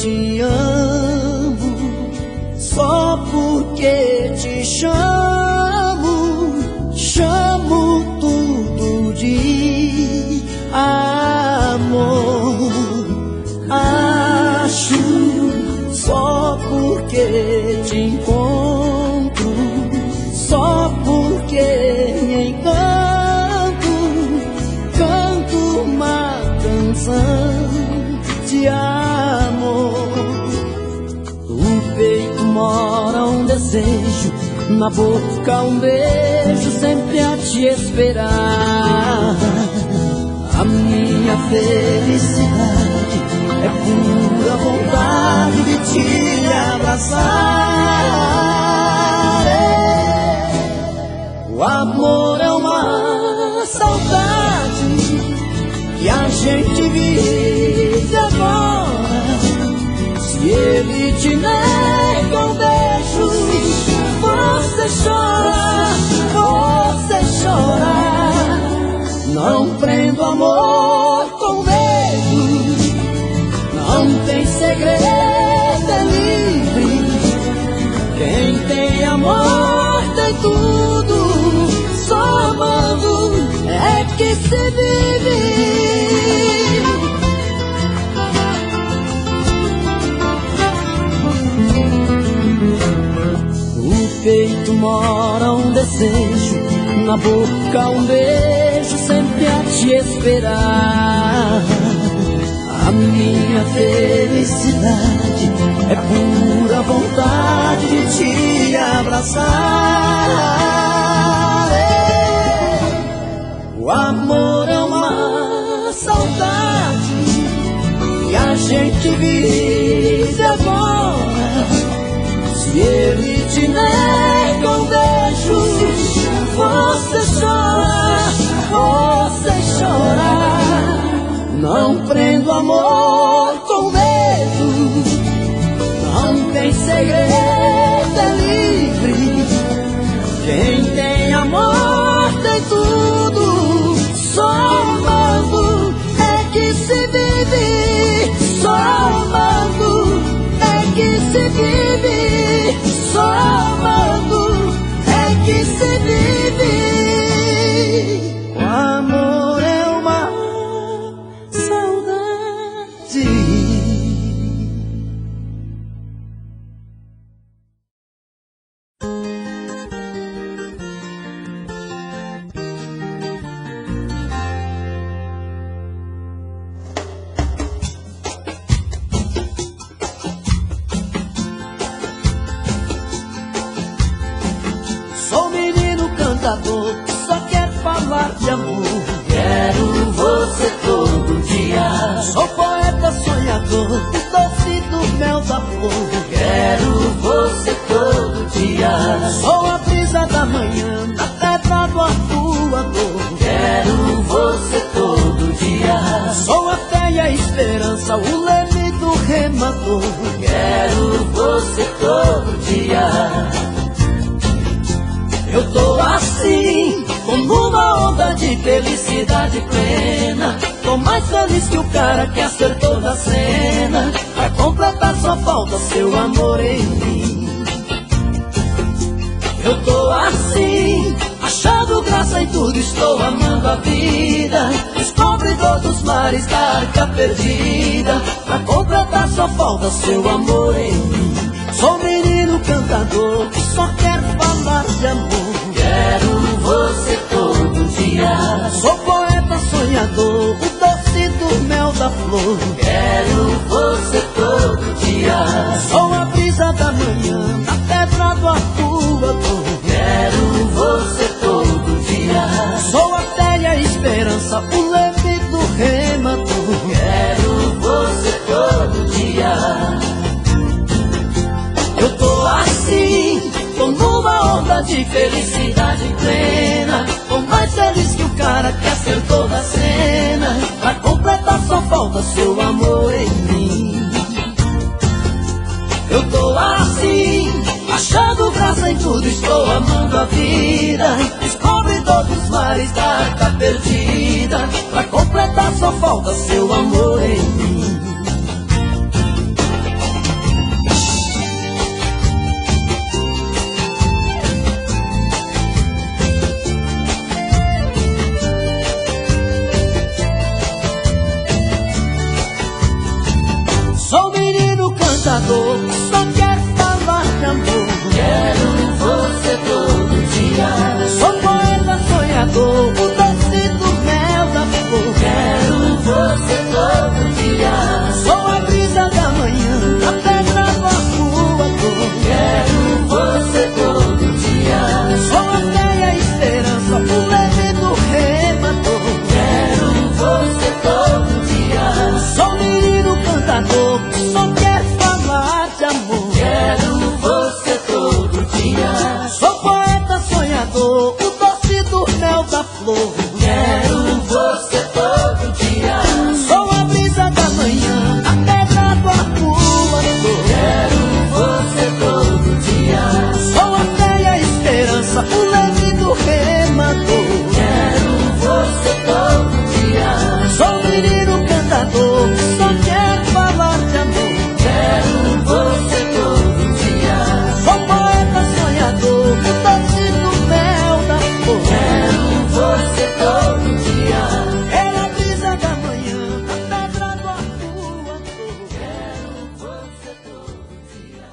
te amo, só porque te chamo tudo de amor. Acho só porque te encontro, só porque me encanto, canto uma canção de amor. No peito mora um desejo, na boca um beijo, sempre a te esperar. A minha felicidade é pura vontade de te abraçar. O amor é uma saudade que a gente vive agora. Se ele te nega um beijo, você chora, você chora. Não prendo amor com medo, não tem segredo, é livre. Quem tem amor tem tudo, só amando é que se vive. No peito mora um desejo, na boca um beijo, sempre a te esperar. A minha felicidade é pura vontade de te abraçar. O amor é uma saudade que a gente vive agora. Se ele te nega um beijo, você chora, você chora. Não prendo amor com medo, não tem segredo, é livre. Quem tem amor tem tudo, só amando é que se vive. Só amando é que se vive. Só amando é que se vive. O amor é uma saudade. Sou menino cantador, só quero falar de amor. Quero você todo dia. Sou poeta sonhador, doce do mel da flor. Quero você todo dia. Sou a brisa da manhã, na terra do arpoador. Quero você todo dia. Sou a fé e a esperança, o leme do remador. Quero você todo dia. Eu tô assim, como uma onda de felicidade plena. Tô mais feliz que o cara que acertou na cena. Pra completar só falta seu amor em mim. Eu tô assim, achando graça em tudo, estou amando a vida. Descobridor dos mares da arca perdida. Pra completar só falta seu amor em mim. Sou menino cantador, que só quero falar de amor. Quero você todo dia. Sou poeta sonhador, o doce do mel da flor. Quero você todo dia. Sou a brisa da manhã, na pedra do arpoador. Quero você todo dia. Sou a fé e a esperança, o leme do remador. Quero você todo dia. Eu tô assim, tô numa onda de felicidade plena. Tô mais feliz que o cara que acertou na cena. Pra completar só falta seu amor em mim. Eu tô assim, achando graça em tudo, estou amando a vida. Descobridor dos mares da arca perdida. Pra completar só falta seu amor em mim. cantador que só quer falar de amor. Quero você todo dia. Sou poeta sonhador, o doce do mel da flor. Quero você todo dia. Sou a brisa da manhã, a pedra do arcoador. Quero você todo dia. Sou a fé e a esperança, o leve do remador. Quero você todo dia. Sou menino cantador que só quer falar de amor. Quero você todo dia. Sou poeta sonhador, o doce do mel da flor. Quero você todo dia. Sou a brisa da manhã, a pedra do arcoador. Quero você todo dia. Sou a fé e a esperança, o leve do remador. Quero você todo dia. Sou menino cantador que só quer falar de amor. Quero você todo dia. Sou poeta sonhador, o doce do mel da flor. Quero você todo dia. É a brisa da manhã, a pedra do arcoador. Quero você todo dia.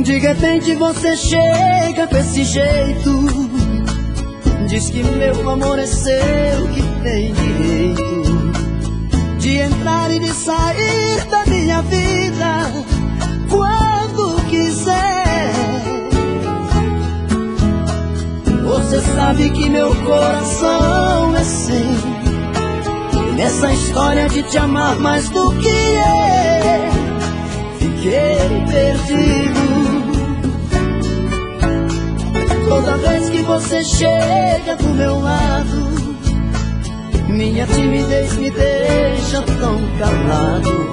De repente você chega com esse jeito, diz que meu amor é seu, que tem direito de entrar e de sair da minha vida quando quiser. Você sabe que meu coração é seu, e nessa história de te amar mais do que fiquei perdido. Toda vez que você chega do meu lado, minha timidez me deixa tão calado.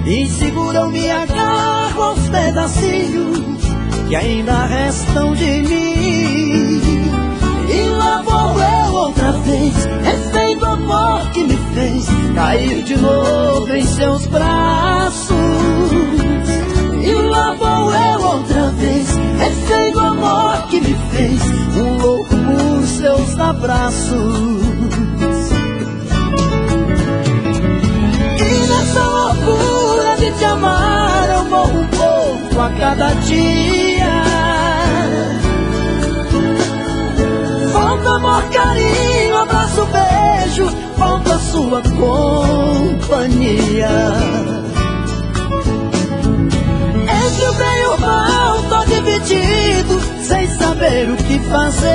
Inseguro eu me agarro aos pedacinhos que ainda restam de mim. E lá vou eu outra vez, refém do amor que me fez cair de novo em seus braços. E lá vou eu outra vez, refém do amor que me fez um louco por seus abraços. E nessa loucura de te amar eu morro um pouco a cada dia. Falta amor, carinho, abraço, beijo, falta sua companhia. Entre o bem e o mal tô dividido, sem saber o que fazer.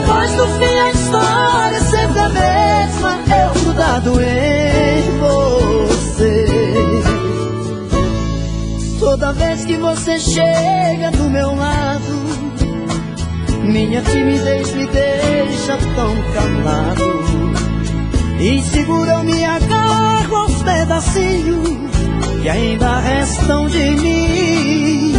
Mas no fim a história é sempre a mesma, eu grudado em você. Toda vez que você chega do meu lado, minha timidez me deixa tão calado. Inseguro eu me agarro aos pedacinhos que ainda restam de mim.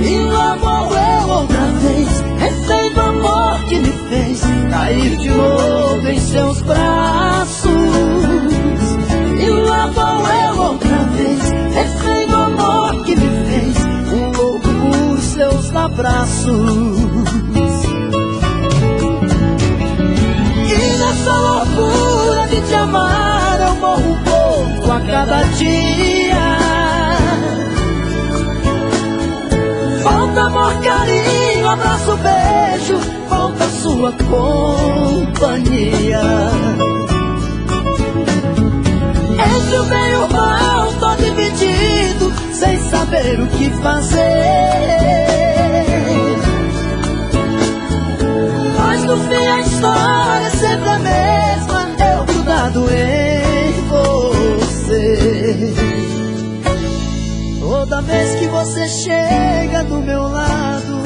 E lá vou eu outra vez, refém do amor que me fez cair de novo em seus braços. E lá vou eu outra vez, refém do amor que me fez um louco por seus abraços. E nessa loucura de te amar eu morro um pouco a cada dia. Falta amor, carinho, abraço, beijo, falta sua companhia. Entre o bem e o mal tô dividido, sem saber o que fazer. Mas no fim a história é sempre a mesma, eu grudado em você. Toda vez que você chega do meu lado,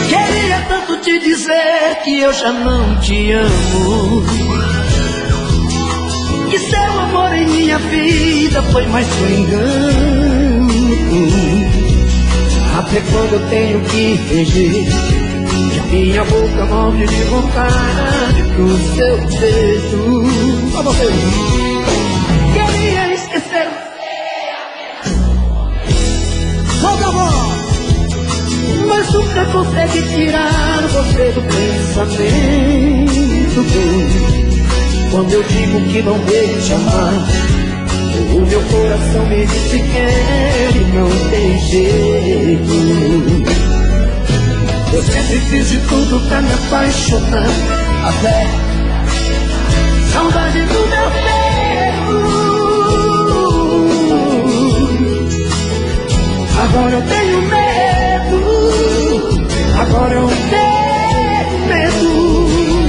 queria tanto te dizer que eu já não te amo, que seu amor amor em minha vida foi mais um engano. Até quando eu tenho que fingir que minha boca morre de vontade pro seu beijo. Só você. Queria esquecer. Solta a voz. Mas nunca consegue tirar você do pensamento. Quando eu digo que não devo te amar, o meu coração me diz que quer e não tem jeito. Eu sempre fiz de tudo pra me apaixonar, até saudade do meu peito. Agora eu tenho medo, agora eu tenho medo.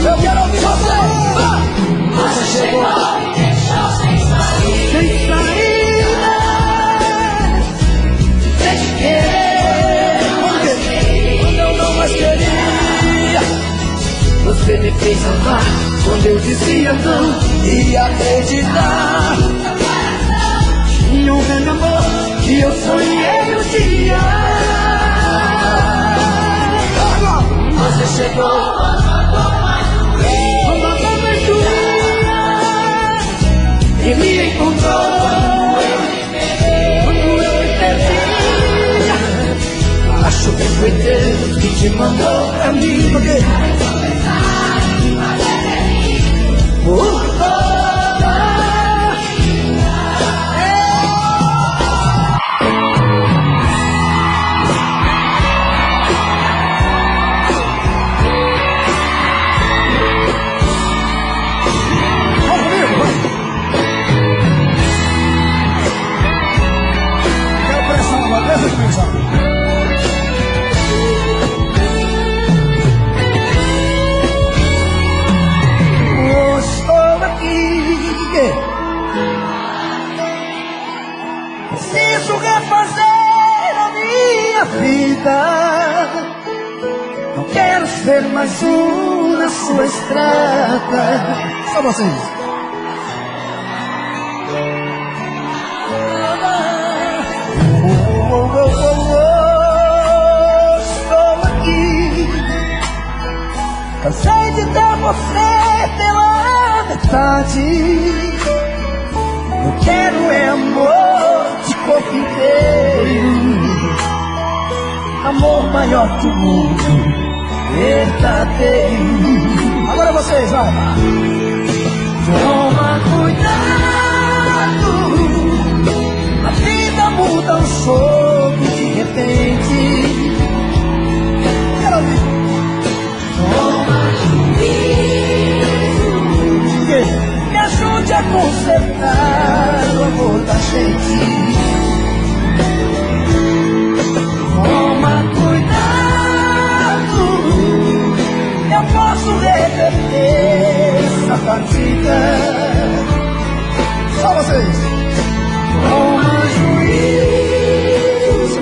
Eu quero ouvir você. Você chegou e me deixou sem saída. Sem saída, sem te querer. Quando eu não mais queria, você me fez amar. Quando eu dizia não, ia acreditar. Tinha um grande amor que eu sonhei um dia. Você chegou e me encontrou quando eu me perdi. Acho que foi Deus que te mandou pra mim. Por toda estou aqui. Preciso refazer a minha vida. Não quero ser mais um na sua estrada. Só vocês. Estou aqui. Cansei de ter você pela metade. Eu quero é amor de corpo inteiro, amor maior que o mundo, verdadeiro. Agora vocês, vai. Toma cuidado, a vida muda um jogo de repente. Quero ouvir. Toma juízo, me ajude a consertar o amor da gente. Toma cuidado, eu posso reverter essa partida. Só vocês. Toma juízo,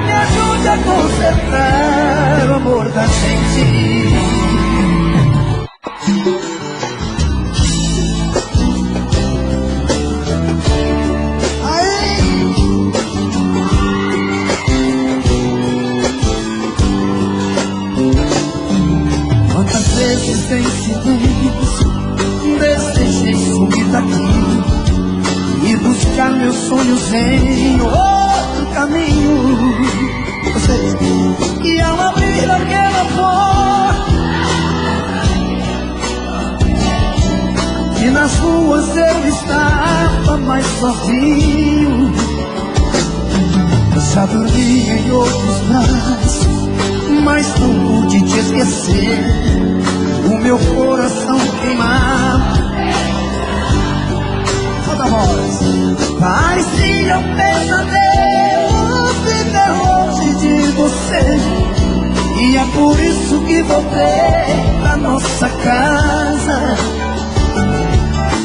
me ajude a consertar o amor da gente. Quantas vezes em silêncio desejei sumir daqui e buscar meus sonhos em outro caminho. Vocês, e ao abrir aquela porta, e nas ruas eu estava mais sozinho. Eu já dormi em outros braços, mas não pude te esquecer. O meu coração queimava. Solta a voz. Parecia um pesadelo viver longe de você, e é por isso que voltei pra nossa casa.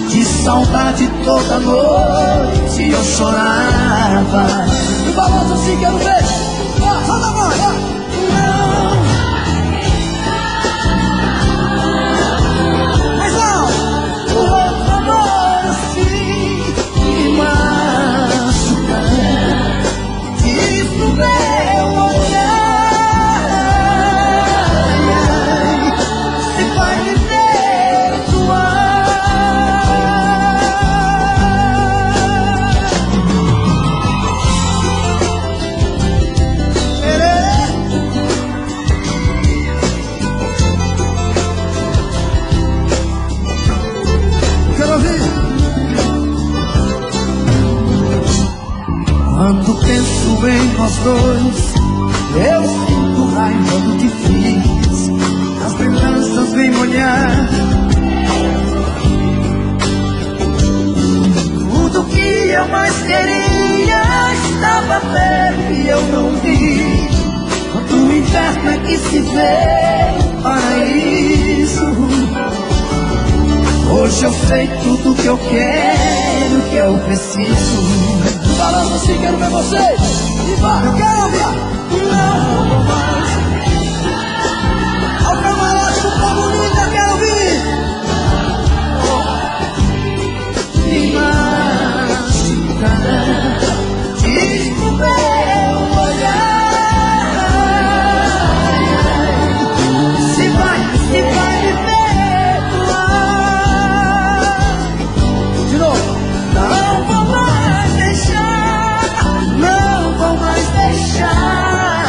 De saudade toda noite eu chorava. E balança assim, quero ver. Solta a voz. Mas não, o outro amor assim nós dois. Eu sinto raiva do que fiz, as lembranças vêm molhar tudo que eu mais queria. Estava perto e eu não vi. Quanto inverno é que se vê um paraíso. Hoje eu sei tudo que eu quero, que eu preciso. Falando assim, quero ver vocês. E vai, eu quero ouvir. Não vou mais. Ao camarote do povo lindo, eu quero ouvir. Me machucará, descobrir o olhar. Se vai me perdoar. De novo. Não vou mais deixar, não vou mais deixar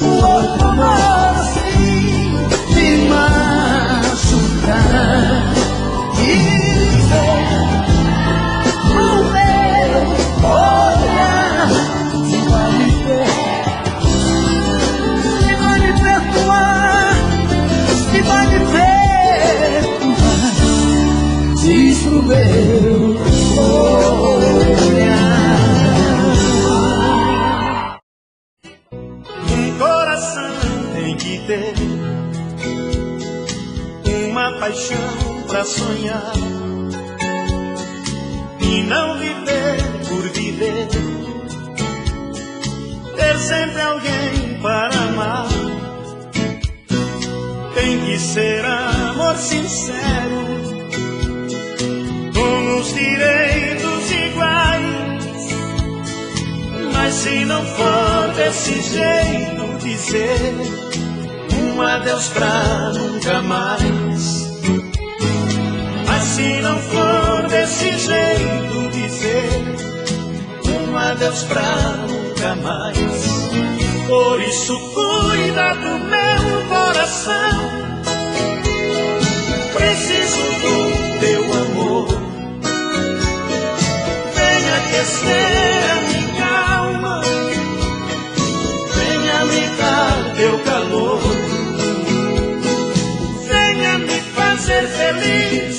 o outro amor assim me machucar. Dizer no meu olhar, se vai me perdoar, se vai me perdoar, diz pro meu olhar. Um coração tem que ter uma paixão pra sonhar e não viver por viver, ter sempre alguém para amar. Tem que ser amor sincero, com os direitos iguais. Mas se não for desse jeito, dizer um adeus pra nunca mais. Mas se não for desse jeito, dizer um adeus pra nunca mais. Por isso cuida do meu coração, preciso do teu amor. Venha aquecer a minha alma, venha me dar teu calor, venha me fazer feliz,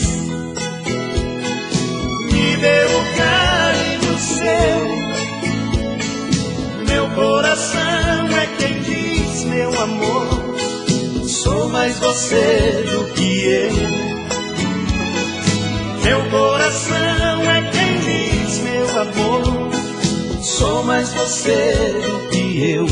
me dê o carinho seu. Meu coração é quem diz, meu amor, sou mais você do que eu. Meu coração é quem diz, meu amor, sou mais você do que eu.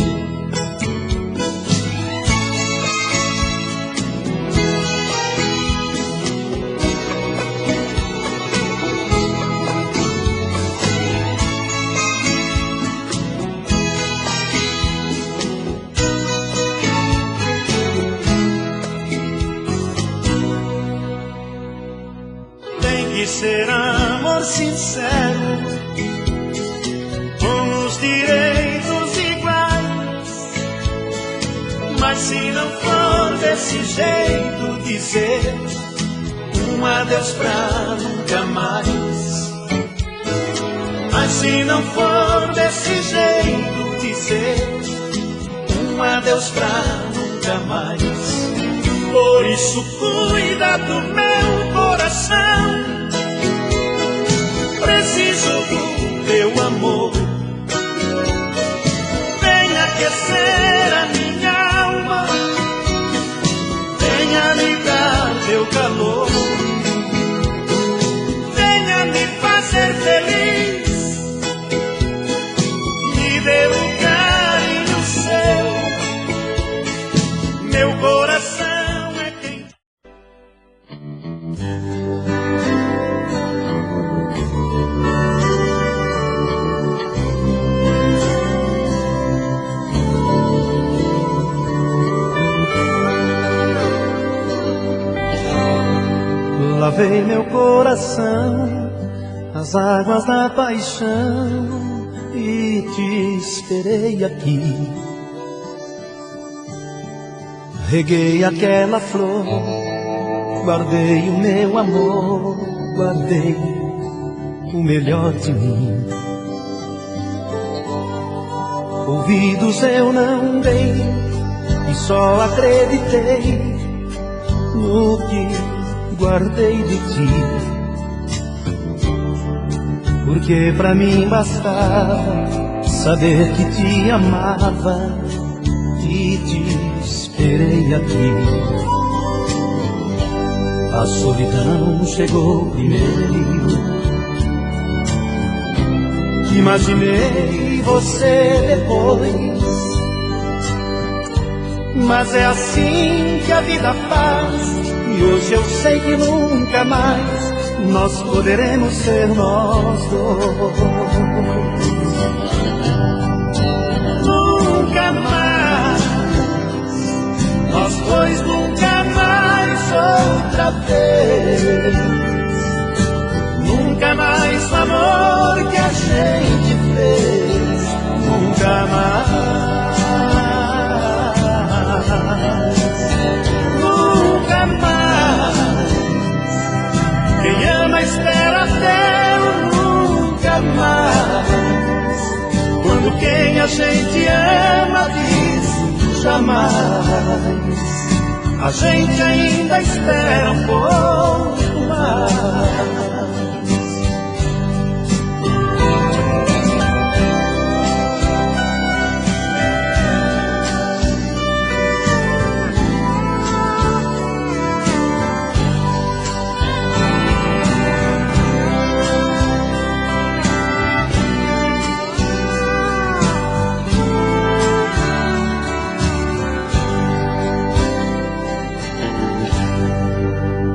Ser amor sincero, com os direitos iguais. Mas se não for desse jeito, dizer um adeus pra nunca mais. Mas se não for desse jeito, dizer um adeus pra nunca mais. Por isso cuida do meu coração, preciso do teu amor. Venha aquecer a minha alma, venha me dar teu calor, venha me fazer feliz, me dê um carinho seu. Meu coração é quem... Lavei meu coração nas águas da paixão e te esperei aqui. Reguei aquela flor, guardei o meu amor, guardei o melhor de mim. Ouvidos eu não dei e só acreditei no que guardei de ti, porque pra mim bastava saber que te amava e te esperei aqui. A solidão chegou primeiro, imaginei você depois, mas é assim que a vida faz, e hoje eu sei que nunca mais nós poderemos ser nós dois. Nunca mais, nós dois nunca mais outra vez. Nunca mais o amor que a gente fez, nunca mais, nunca mais. Quem ama espera até o nunca mais, quando quem a gente ama diz jamais, a gente ainda espera um pouco mais.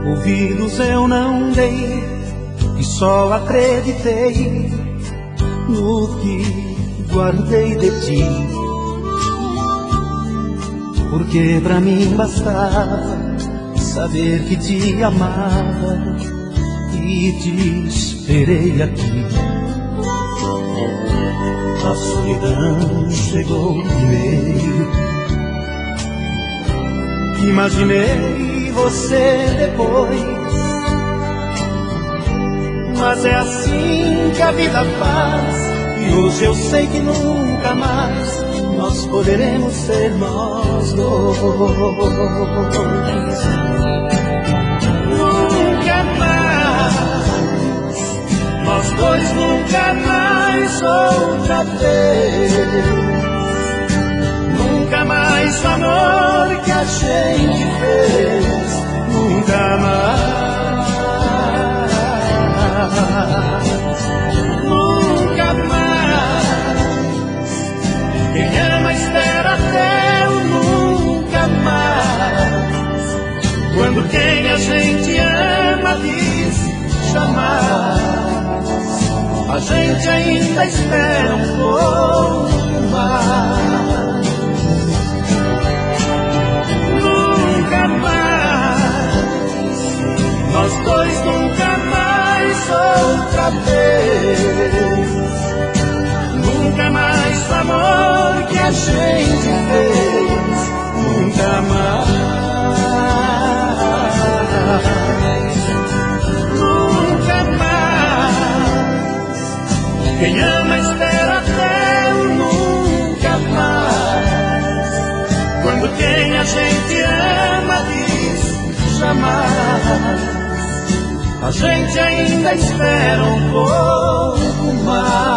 Ouvidos eu não dei e só acreditei no que guardei de ti, porque pra mim bastava saber que te amava e te esperei aqui. A solidão chegou primeiro, imaginei você depois, mas é assim que a vida faz, e hoje eu sei que nunca mais nós poderemos ser nós dois. Nunca mais, nós dois nunca mais outra vez. Nunca mais o amor que a gente fez, nunca mais, nunca mais. Quem ama espera até o nunca mais, quando quem a gente ama diz jamais, a gente ainda espera um pouco mais. Nunca mais, nós dois nunca mais outra vez. Nunca mais o amor que a gente fez, nunca mais, nunca mais. Quem ama espera até o nunca mais, quando quem a gente ama diz jamais, a gente ainda espera um pouco mais.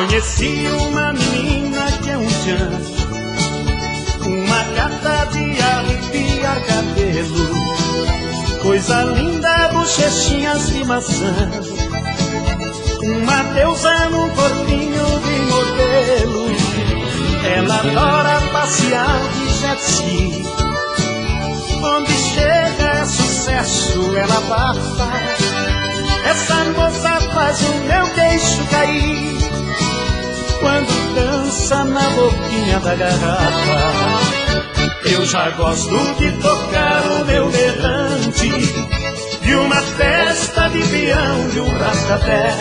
Conheci uma menina que é um tchan, uma gata de arrepiar cabelo, coisa linda, bochechinhas de maçã, uma deusa num corpinho de modelo. Ela adora passear de jet ski, onde chega é sucesso, ela abafa. Essa moça faz o meu queixo cair quando dança na boquinha da garrafa. Eu já gosto de tocar o meu berrante, de uma festa de peão, de um rascaté.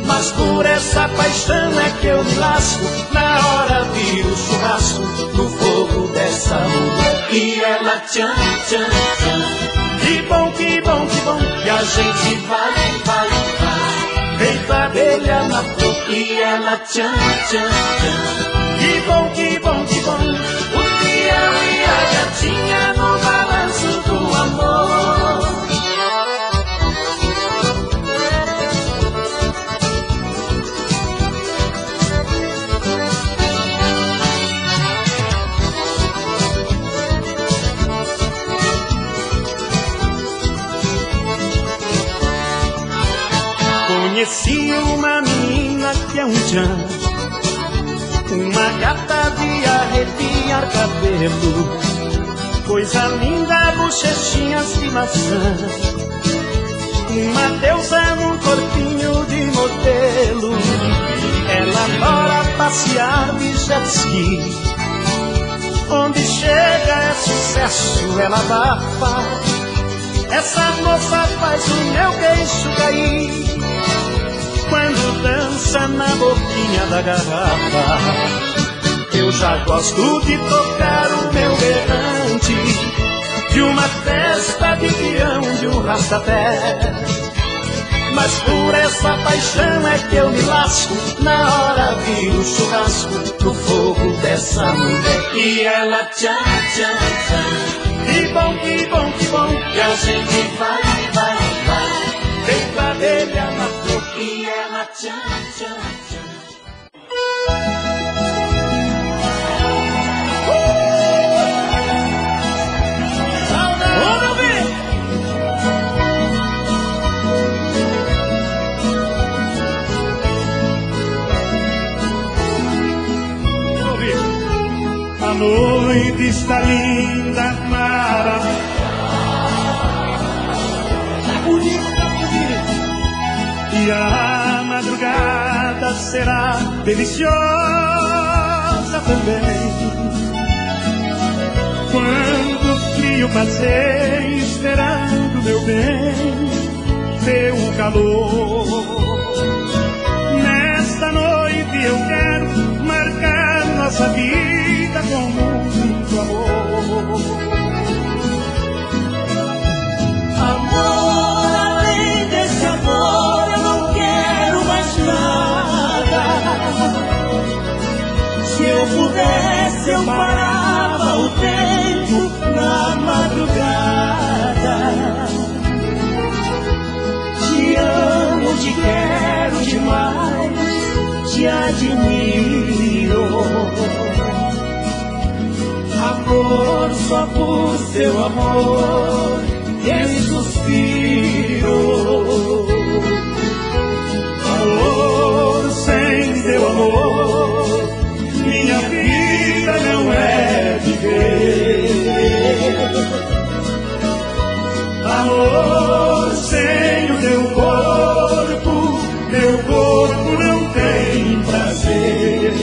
Mas por essa paixão é que eu me lasco, na hora viro churrasco no fogo dessa mulher. E ela tchan, tchan, tchan. Que bom, que bom, que bom, que a gente vai, vai, vai. Feito abelha na flor. E ela tchan, tchan, tchan. Que bom, que bom, que bom, o peão e a gatinha no balanço do amor. Conheci uma menina que é um tchan, uma gata de arrepiar cabelo, coisa linda, bochechinhas de maçã, uma deusa num corpinho de modelo. Ela adora passear de jet ski, onde chega é sucesso, ela abafa. Essa moça faz o meu queixo cair quando dança na boquinha da garrafa. Eu já gosto de tocar o meu berrante, de uma festa de peão, de um rastapé. Mas por essa paixão é que eu me lasco, na hora viro churrasco no fogo dessa mulher. E ela tchan, tchan, tchan. Que bom, que bom, que bom, que a gente vai, vai, vai. Feito abelha na flor. E ela tchan, tchan, tchan. A noite está linda, maravilhosa, bonita, bonita. E a madrugada será deliciosa também. Quando o frio passei esperando, meu bem, teu calor. Nesta noite eu quero marcar nossa vida com muito amor. Amor, além desse amor eu não quero mais nada. Se eu pudesse eu parava o tempo na madrugada. Te amo, te quero demais, te admiro. Amor, só por seu amor eu suspiro. Amor, sem teu amor minha vida não é viver. Amor, sem o teu corpo, meu corpo não tem prazer.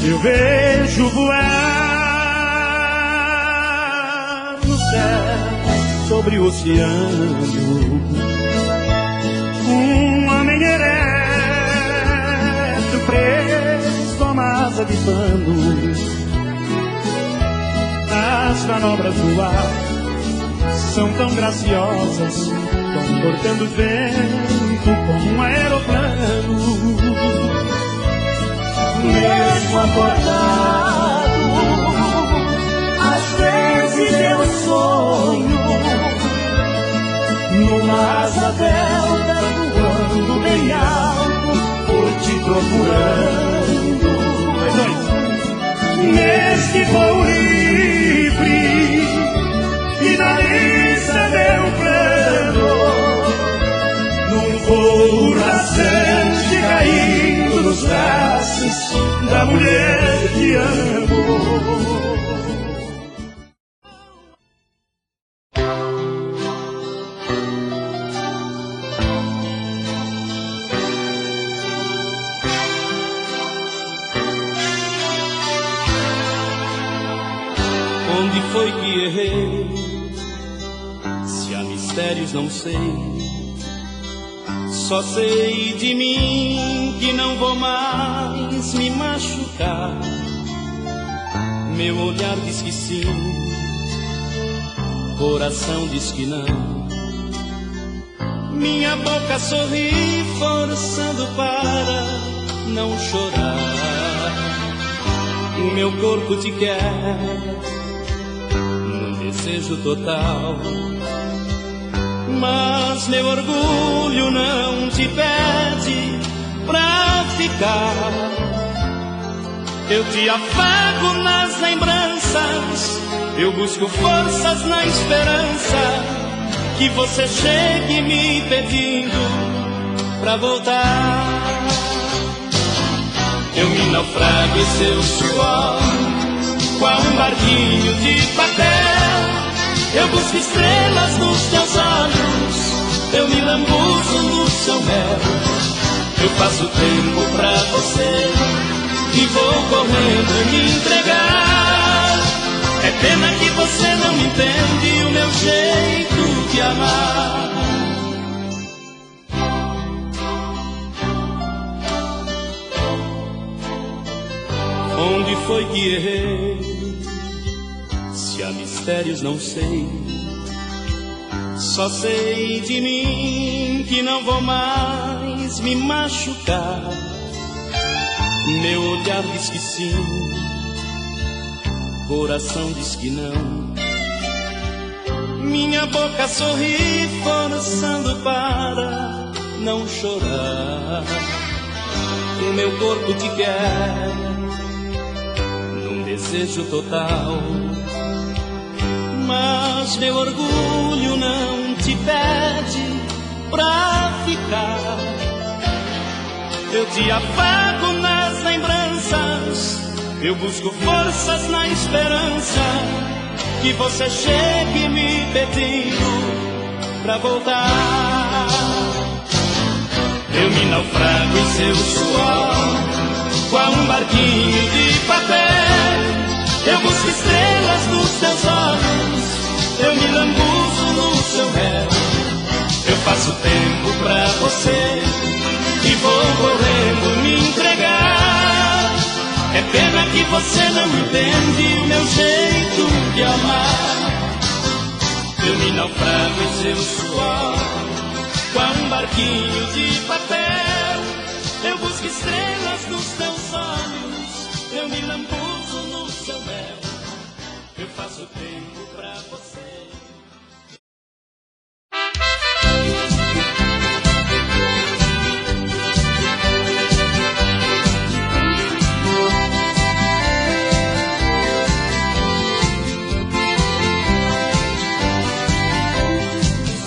Eu vejo voar no céu sobre o oceano um homem ereto preso a uma asa de pano. As manobras do ar são tão graciosas, comportando o vento como um aeroplano. Mesmo acordado, às vezes eu sonho numa asa delta voando bem alto, por te procurando. Neste voo livre, finaliza meu plano, num voo rasteiro nos braços da mulher que amo. Onde foi que errei? Se há mistérios não sei. Só sei de mim que não vou mais me machucar. Meu olhar diz que sim, coração diz que não. Minha boca sorri forçando para não chorar. O meu corpo te quer num desejo total, mas meu orgulho não te pede pra ficar. Eu te afago nas lembranças, eu busco forças na esperança que você chegue me pedindo pra voltar. Eu me naufrago em seu suor, qual um barquinho de papel. Eu busco estrelas nos teus olhos, eu me lambuzo no seu mel. Eu faço tempo pra você e vou correndo me entregar. É pena que você não entende o meu jeito de amar. Onde foi que errei? Se há mistérios não sei. Só sei de mim que não vou mais me machucar. Meu olhar diz que sim, coração diz que não. Minha boca sorri forçando para não chorar. O meu corpo te quer num desejo total, mas meu orgulho não te pede pra ficar. Eu te afago nas lembranças, eu busco forças na esperança que você chegue me pedindo pra voltar. Eu me naufrago em seu suor, qual um barquinho de papel. Eu busco estrelas nos teus olhos, eu me lambuzo no seu mel. Eu faço tempo pra você e vou correndo me entregar. É pena que você não entende o meu jeito de amar. Eu me naufrago em seu suor, qual um barquinho de papel. Eu busco estrelas nos teus olhos, eu me lambuzo no seu mel. Eu faço tempo pra você.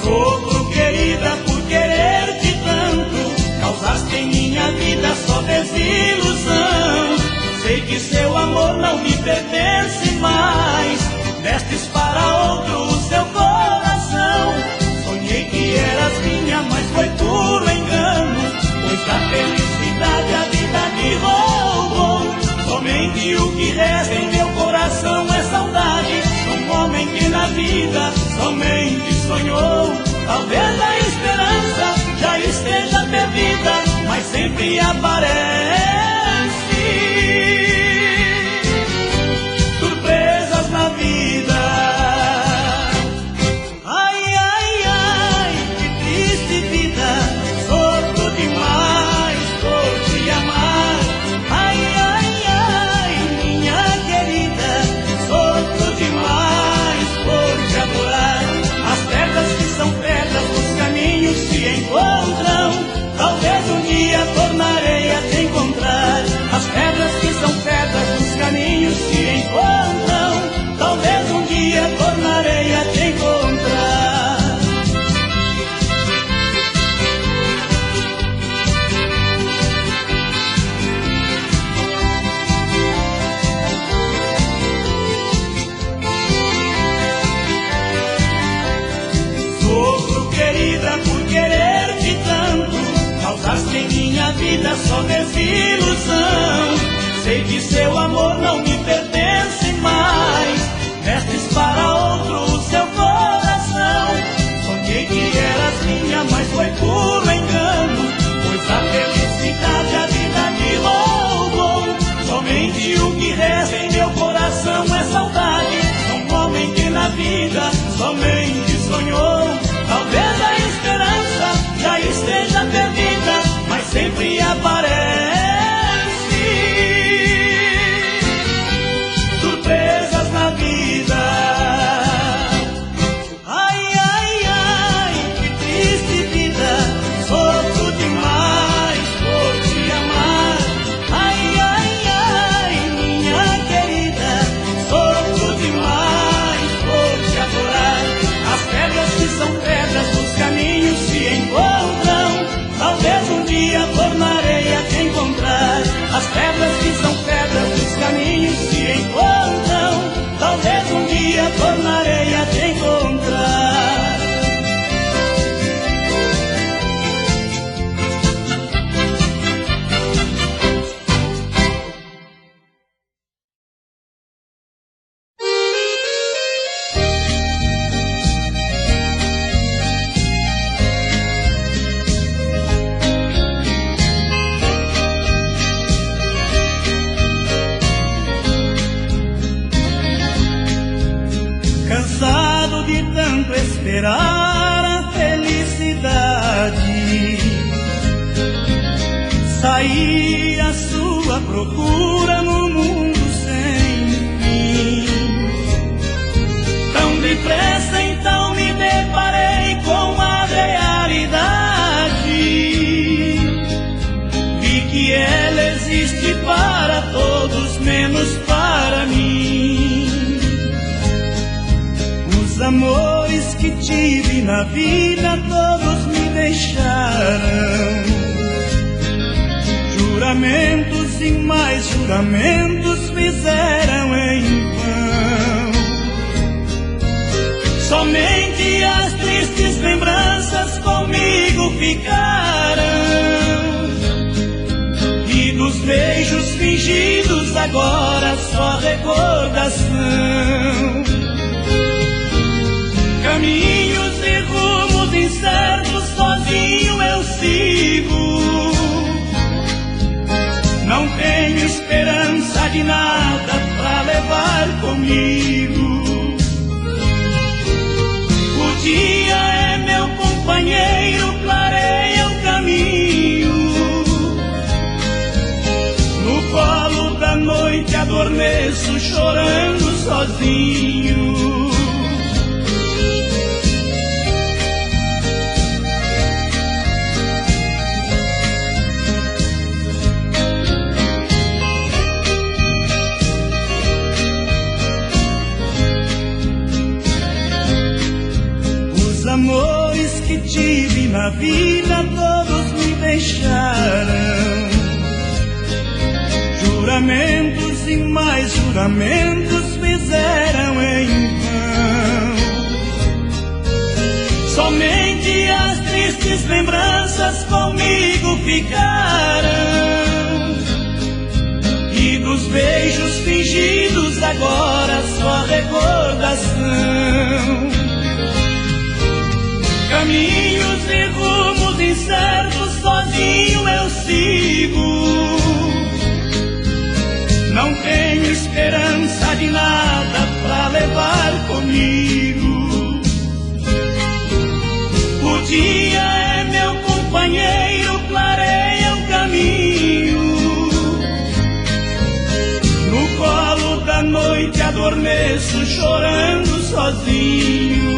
Sofro, querida, por querer-te tanto, causaste em minha vida só desilusão. Sei que seu amor não me pertence mais, destes para outro o seu coração. Sonhei que eras minha, mas foi puro engano, pois da felicidade a vida me roubou. Somente o que resta em meu coração é saudade de um homem que na vida somente sonhou. Talvez a esperança já esteja perdida, mas sempre aparece surpresas na vida. Ai, ai, ai, que triste vida, sofro demais por te amar. Ai, ai, ai, minha querida, sofro demais por te adorar. As pedras que são pedras, os caminhos se encontram. Talvez um dia tornarei a te encontrar. é só desilusão. Sei que seu amor não me pertence mais, vestes para outro o seu coração. Sonhei que eras minha, mas foi puro engano, pois a felicidade a vida me roubou. Somente o que resta em meu coração é saudade, um homem que na vida somente sonhou. Talvez a esperança já esteja perdida, mas sempre aparece surpresas na vida. Ai, ai, ai, que triste vida, sofro demais por te amar. Ai, ai, ai, minha querida, sofro demais por te adorar. As pedras que são pedras dos caminhos se encontram, talvez um dia tornarei a te encontrar. As pedras que são pedras dos caminhos se encontram, talvez um dia tornarei a te encontrar. Cansado de tanto esperar a felicidade, saí à sua procura no mundo sem fim. Tão depressa então me deparei com a realidade, vi que ela existe para todos menos para mim. Os amores que tive na vida todos me deixaram, juramentos e mais juramentos fizeram em vão. Somente as tristes lembranças comigo ficaram, e dos beijos fingidos agora só recordação. Caminhos e rumos incertos sozinho eu sigo, não tenho esperança de nada pra levar comigo. O dia é meu companheiro, clareia o caminho, no colo da noite adormeço chorando sozinho. Os amores que tive na vida todos me deixaram, juramentos e mais juramentos fizeram em vão. Somente as tristes lembranças comigo ficaram, e dos beijos fingidos agora só recordação. Caminhos e rumos incertos sozinho eu sigo, não tenho esperança de nada pra levar comigo. O dia é meu companheiro, clareia o caminho, no colo da noite adormeço chorando sozinho.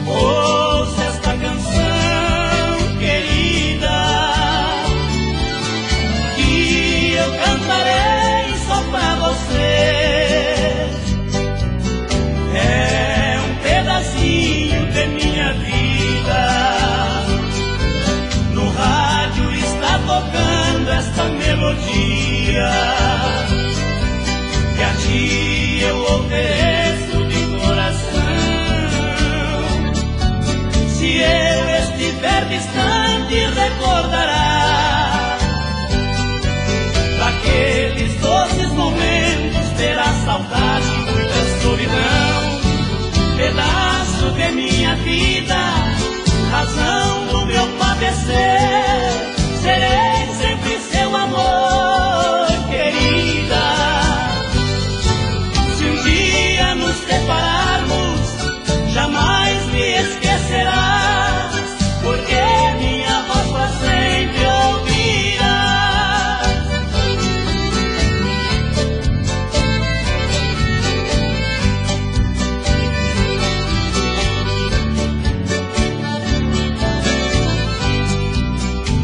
Ouça esta canção que melodia que a ti eu ofereço de coração. Se eu estiver distante, recordará daqueles doces momentos, terá saudade, muita solidão, pedaço de minha vida, razão do meu padecer. Serei sempre seu amor, querida. Se um dia nos separarmos, jamais me esquecerás, porque minha voz pra sempre ouvirás.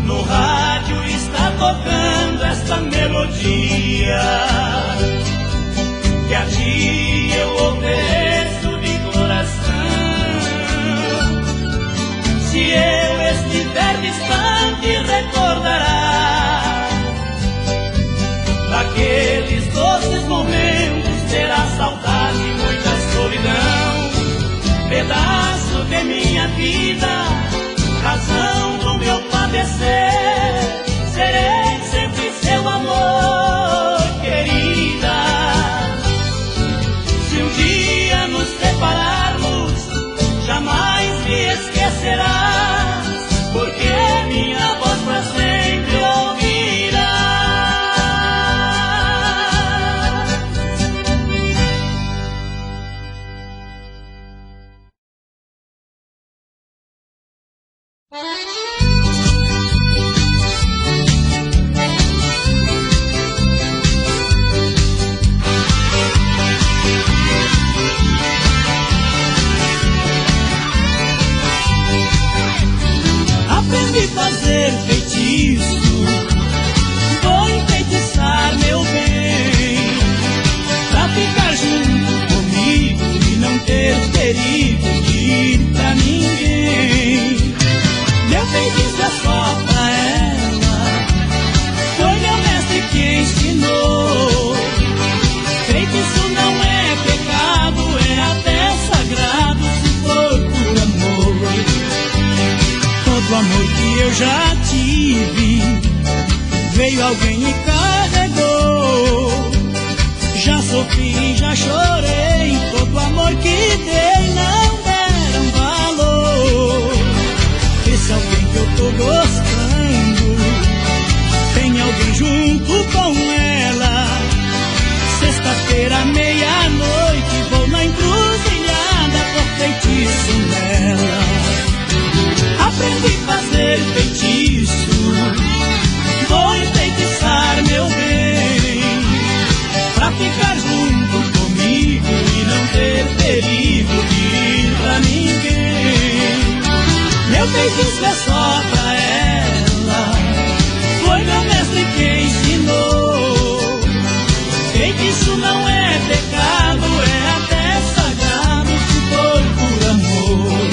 No rádio está tocando esta melodia que a ti eu ofereço de coração. Se eu estiver distante, recordará daqueles doces momentos, terá saudade, muita solidão, pedaço de minha vida, razão do meu padecer. Serei sempre seu amor, querida. Se um dia nos separarmos, jamais me esquecerás, porque minha voz pra sempre ouvirás. Aprendi a fazer feitiço, vou enfeitiçar meu bem, pra ficar junto comigo e não ter perigo de ir pra ninguém. Meu feitiço é só pra ela, foi meu mestre que ensinou. Feitiço não é pecado, é até sagrado se for por amor. Todo amor que eu já tive, veio alguém e carregou. Já sofri, já chorei, todo amor que dei não deram valor. Esse alguém que eu tô gostando, tem alguém junto com ela. Sexta-feira, meia-noite, vou na encruzilhada com feitiço nela. Aprendi a fazer feitiço, vou enfeitiçar meu bem, pra ficar junto comigo e não ter perigo de ir pra ninguém. Meu feitiço é só pra ela, foi meu mestre que ensinou. Feitiço não é pecado, é até sagrado se for por amor.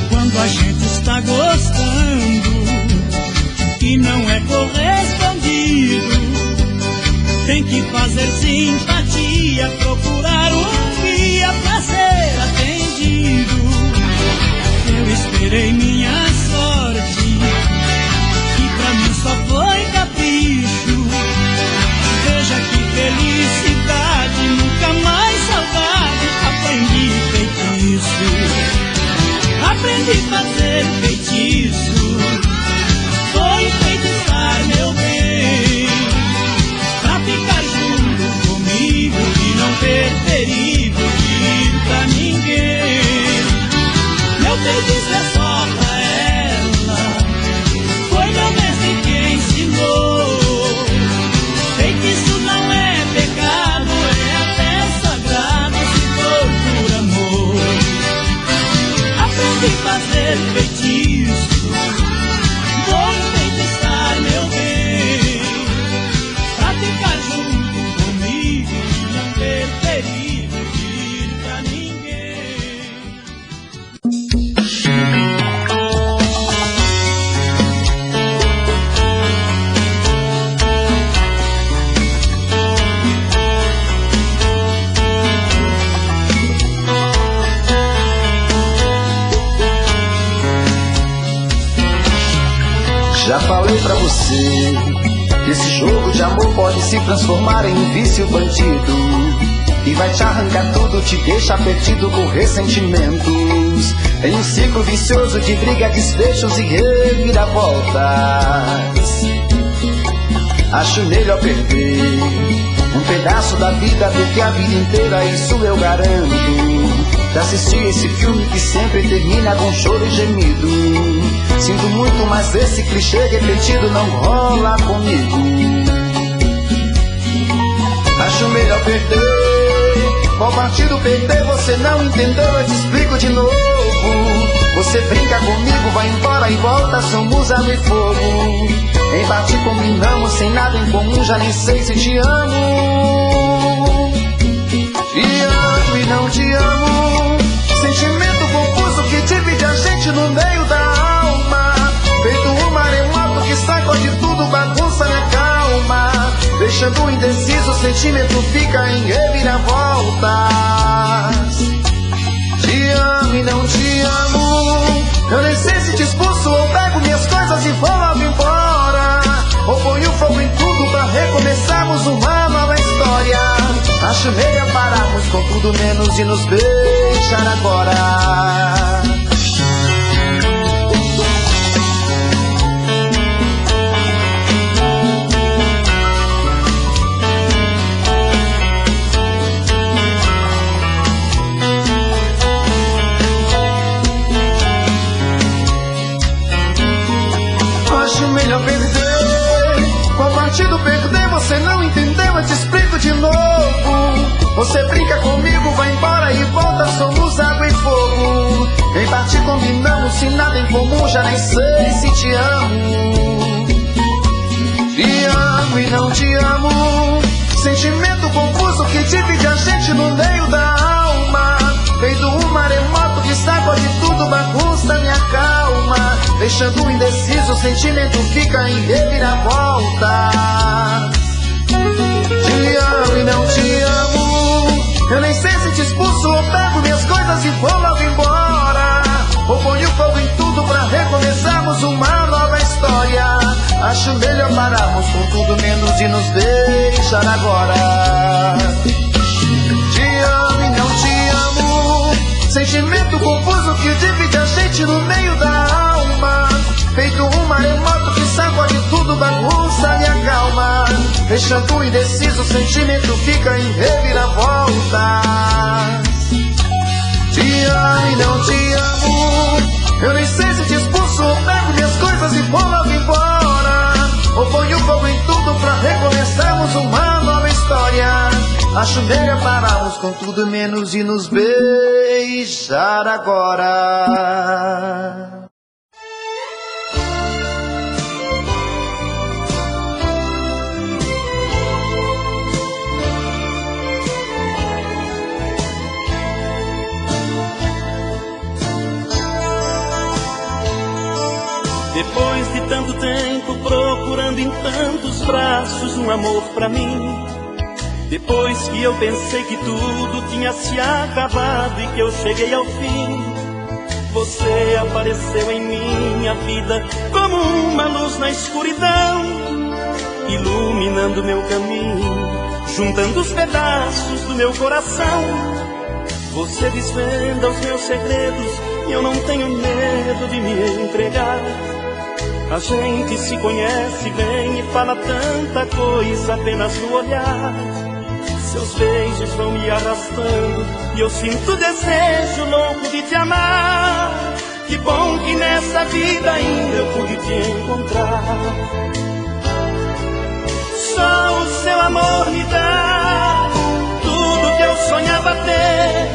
Quando a gente está gostando e não é correspondido, tem que fazer simpatia, procurar um guia pra ser atendido. Eu esperei minha sorte e pra mim só foi capricho. Veja que felicidade, nunca mais saudade, aprendi feitiço. Aprendi a fazer feitiço, vou enfeitiçar meu bem, pra ficar junto comigo e não ter Já falei pra você que esse jogo de amor pode se transformar em um vício bandido, que vai te arrancar tudo, te deixa perdido por ressentimentos, em um ciclo vicioso de briga, desfechos e reviravoltas. Acho melhor perder um pedaço da vida do que a vida inteira, isso eu garanto. Já assisti esse filme que sempre termina com choro e gemido. Sinto muito, mas esse clichê repetido não rola comigo. Acho melhor perder. Qual partido perder? Você não entendeu, eu te explico de novo. Você brinca comigo, vai embora e volta, somos água e fogo. Em parte combinamos, sem nada em comum, já nem sei se te amo. Te amo e não te amo. Sentimento confuso que divide a gente no meio da alma. Feito um maremoto que sacode tudo, bagunça minha calma. Deixando indeciso, o sentimento fica em reviravoltas. Te amo e não te amo. Eu nem sei se te expulso ou pego minhas coisas e vou logo embora, ou ponho fogo em tudo pra recomeçarmos uma nova história. Acho melhor pararmos com tudo menos de nos beijar agora. Acho melhor perder. Qual partido perder? Você não entendeu, eu te explico de novo. Você brinca comigo, vai embora e volta, somos água e fogo. Em parte combinamos, sem nada em comum, já nem sei se te amo. Te amo e não te amo. Sentimento confuso que divide a gente no meio da alma. Feito um maremoto que sacode tudo, bagunça minha calma. Deixando indeciso, o sentimento fica em reviravoltas. Te amo e não te amo. Eu nem sei se te expulso ou pego minhas coisas e vou logo embora, ou ponho fogo em tudo pra recomeçarmos uma nova história. Acho melhor pararmos com tudo menos de nos deixar agora. Te amo e não te amo. Sentimento confuso que divide a gente no meio da alma. Feito um maremoto que sacode tudo, bagunça minha calma. Deixando indeciso, o sentimento fica em reviravoltas. Te amo e não te amo. Eu nem sei se te expulso ou pego minhas coisas e vou logo embora, ou ponho fogo em tudo pra recomeçarmos uma nova história. Acho melhor pararmos com tudo menos de nos beijar agora. Depois de tanto tempo procurando em tantos braços um amor pra mim, depois que eu pensei que tudo tinha se acabado e que eu cheguei ao fim, você apareceu em minha vida como uma luz na escuridão, iluminando meu caminho, juntando os pedaços do meu coração. Você desvenda os meus segredos e eu não tenho medo de me entregar. A gente se conhece bem e fala tanta coisa apenas no olhar. Seus beijos vão me arrastando e eu sinto desejo louco de te amar. Que bom que nessa vida ainda eu pude te encontrar. Só o seu amor me dá tudo que eu sonhava ter.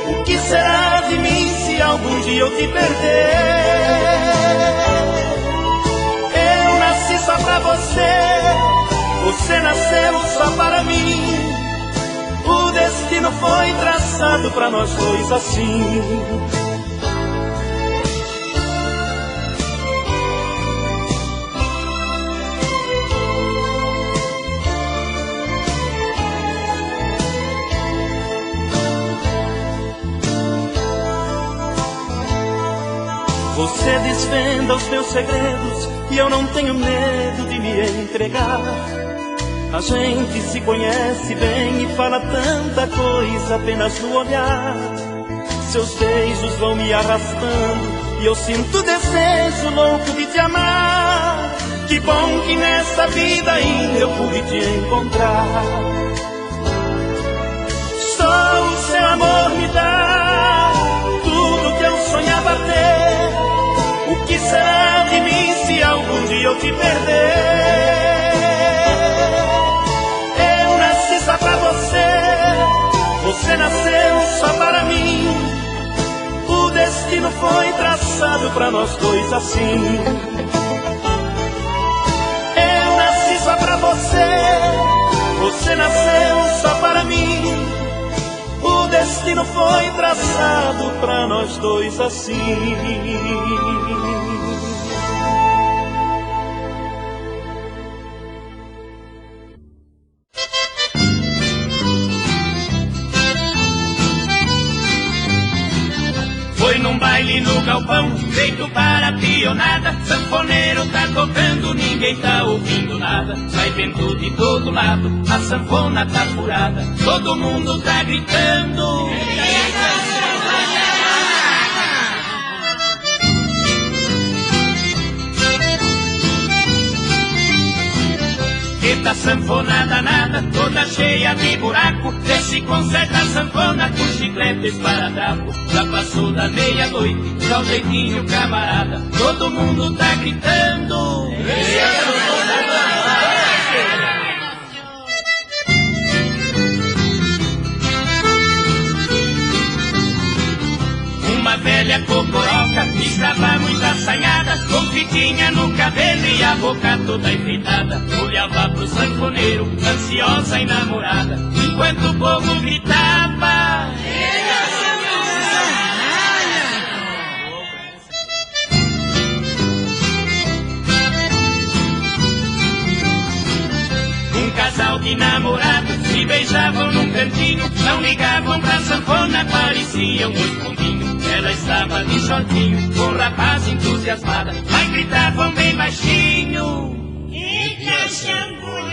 O que será de mim se algum dia eu te perder? Eu nasci só pra você, você nasceu só para mim. O destino foi traçado pra nós dois assim. Você desvenda os meus segredos e eu não tenho medo de me entregar. A gente se conhece bem e fala tanta coisa apenas no olhar. Seus beijos vão me arrastando e eu sinto o desejo louco de te amar. Que bom que nessa vida ainda eu pude te encontrar. Só o seu amor me dá tudo que eu sonhava ter. O que será de mim se algum dia eu te perder? Eu nasci só pra você, você nasceu só para mim. O destino foi traçado pra nós dois assim. Eu nasci só pra você nasceu só para mim. O destino foi traçado pra nós dois assim. Foi num baile no galpão, feito para pionada. Sanfoneiro tá tocando, ninguém tá ouvindo nada. Sai vento de todo lado, a sanfona tá furada. Todo mundo tá gritando. Eita sanfona danada, toda cheia de buraco. Desce conserta a sanfona com chiclete esparadrapo. Já passou da meia-noite, dá um jeitinho camarada. Todo mundo tá gritando. Uma velha cocoroca que estava muito assanhada, com fitinha no cabelo e a boca toda enfeitada. Olhava pro sanfoneiro, ansiosa e namorada, enquanto o povo gritava. Um casal de namorados se beijavam num cantinho, não ligavam pra sanfona, pareciam dois pombinhos. Ela estava de shortinho, com o rapaz entusiasmada, mas gritavam bem baixinho. Eita, sanfona.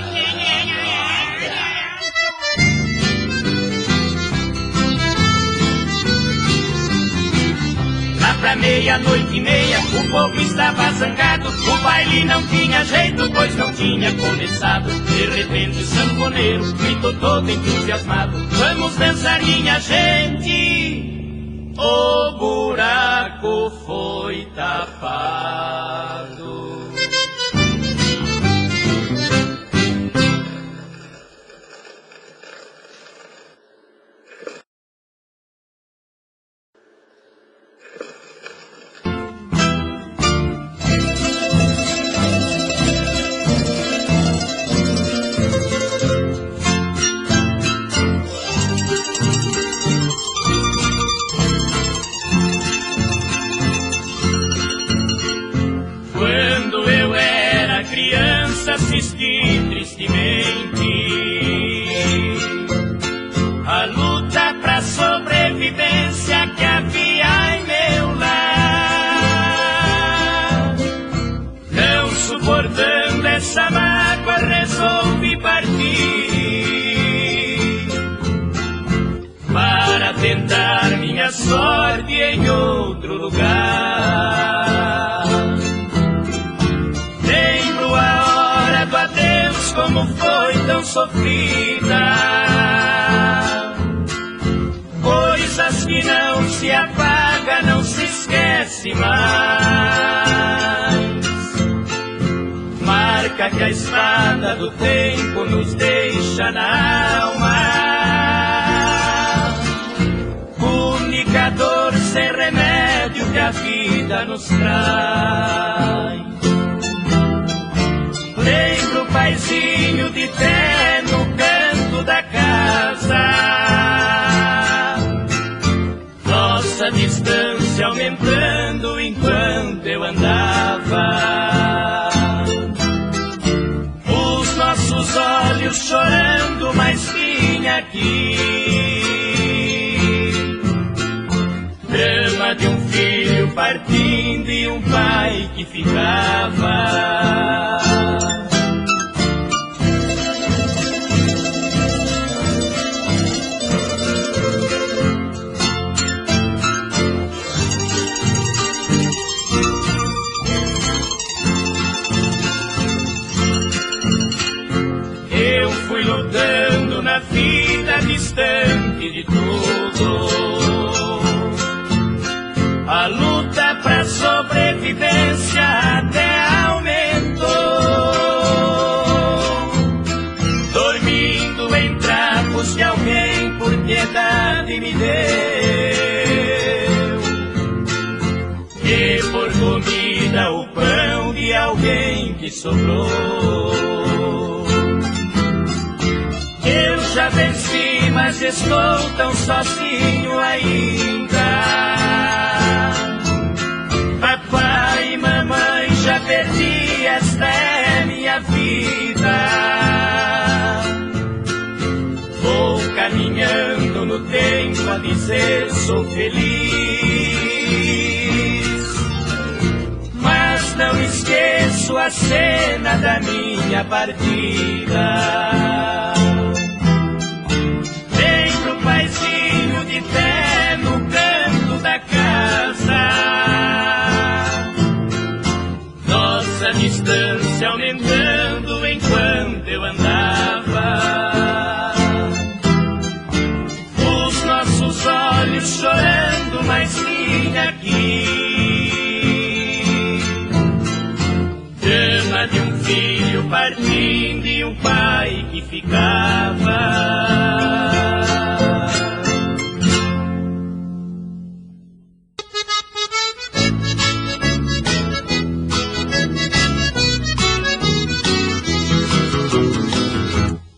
Lá pra meia-noite e meia, o povo estava zangado. O baile não tinha jeito, pois não tinha começado. De repente o sanfoneiro gritou todo entusiasmado: vamos dançar, minha gente! O buraco foi tapado. Assisti tristemente a luta pra sobrevivência que havia em meu lar. Não suportando essa mágoa, resolvi partir para tentar minha sorte em outro lugar. Lembro a do adeus, como foi tão sofrida. Coisas que não se apaga, não se esquece mais. Marca que a espada do tempo nos deixa na alma. Única dor sem remédio que a vida nos traz. Lembro o paizinho de té no canto da casa. Nossa distância aumentando enquanto eu andava. Os nossos olhos chorando, mas vinha aqui. Drama de um filho filho partindo e um pai que ficava. Eu fui lutando na vida distante de tudo. A luta pra sobrevivência até aumentou. Dormindo em trapos que alguém por piedade me deu, e por comida o pão de alguém que sobrou. Eu já venci, mas estou tão sozinho ainda. Papai e mamãe, já perdi, esta é minha vida. Vou caminhando no tempo a dizer sou feliz, mas não esqueço a cena da minha partida. Lembro o paizinho de pé no canto da casa, nossa distância aumentando enquanto eu andava. Os nossos olhos chorando, mas tinha aqui drama de um filho partindo e um pai que ficava.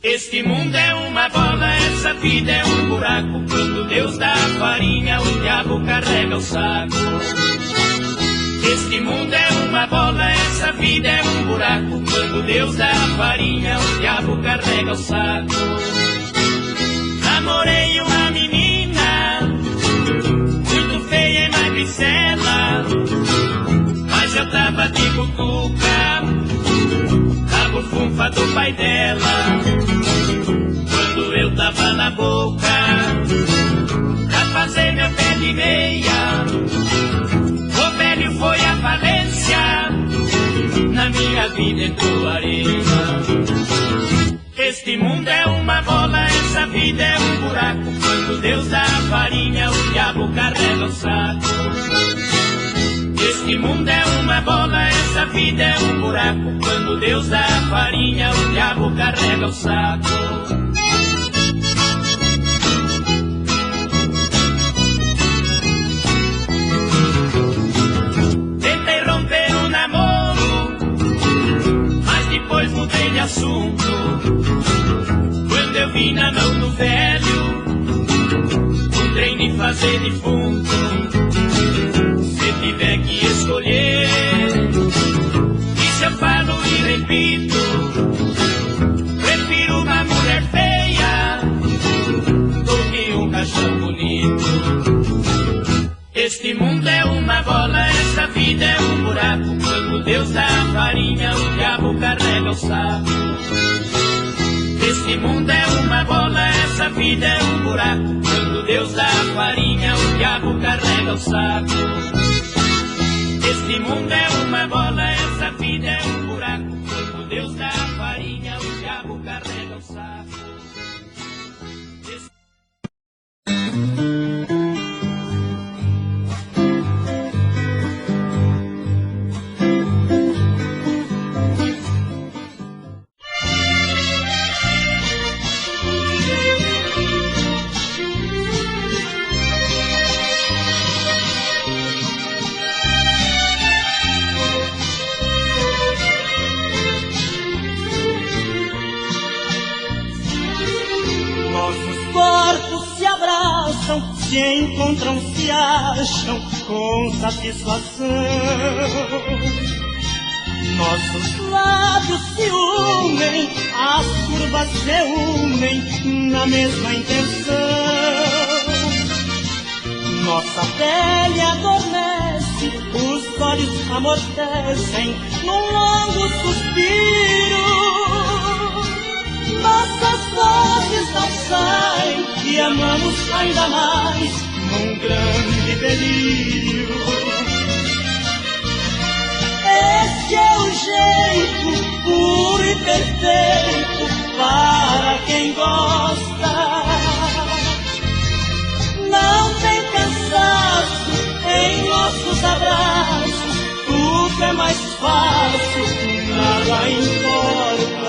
Este mundo é uma bola, essa vida é um buraco. Quando Deus dá a farinha, o diabo carrega o saco. Este mundo é uma bola, essa vida é um buraco. Quando Deus dá a farinha, o diabo carrega o saco. Namorei uma menina muito feia e magricela, mas eu tava de butuca, rabo funfa do pai dela. Quando eu tava na boca pra fazer meu pé de meia, o velho foi à falência, na minha vida entrou areia. Este mundo é uma bola, essa vida é um buraco. Quando Deus dá a farinha, o diabo carrega o saco. Este mundo é uma bola, essa vida é um buraco. Quando Deus dá a farinha, o diabo carrega o saco. Tentei romper o namoro, mas depois mudei de assunto. Quando eu vi na mão do velho um trem de fazer defunto. Se tiver que escolher, isso eu falo e repito, prefiro uma mulher feia do que um cachorro bonito. Este mundo é uma bola, essa vida é um buraco. Quando Deus dá a farinha, o diabo carrega o saco. Este mundo é uma bola, essa vida é um buraco. Quando Deus dá a farinha, o diabo carrega o saco. Este mundo é uma bola, essa vida é um buraco. Quando Deus dá a farinha, o diabo carrega o saco. Se encontram, se acham com satisfação. Nossos lábios se unem, as curvas se unem na mesma intenção. Nossa pele adormece amortecem num longo suspiro. Nossas vozes não saem e amamos ainda mais num grande delírio. Esse é o jeito puro e perfeito para quem gosta. Não tem cansaço em nossos abraços, tudo é mais fácil, nada importa.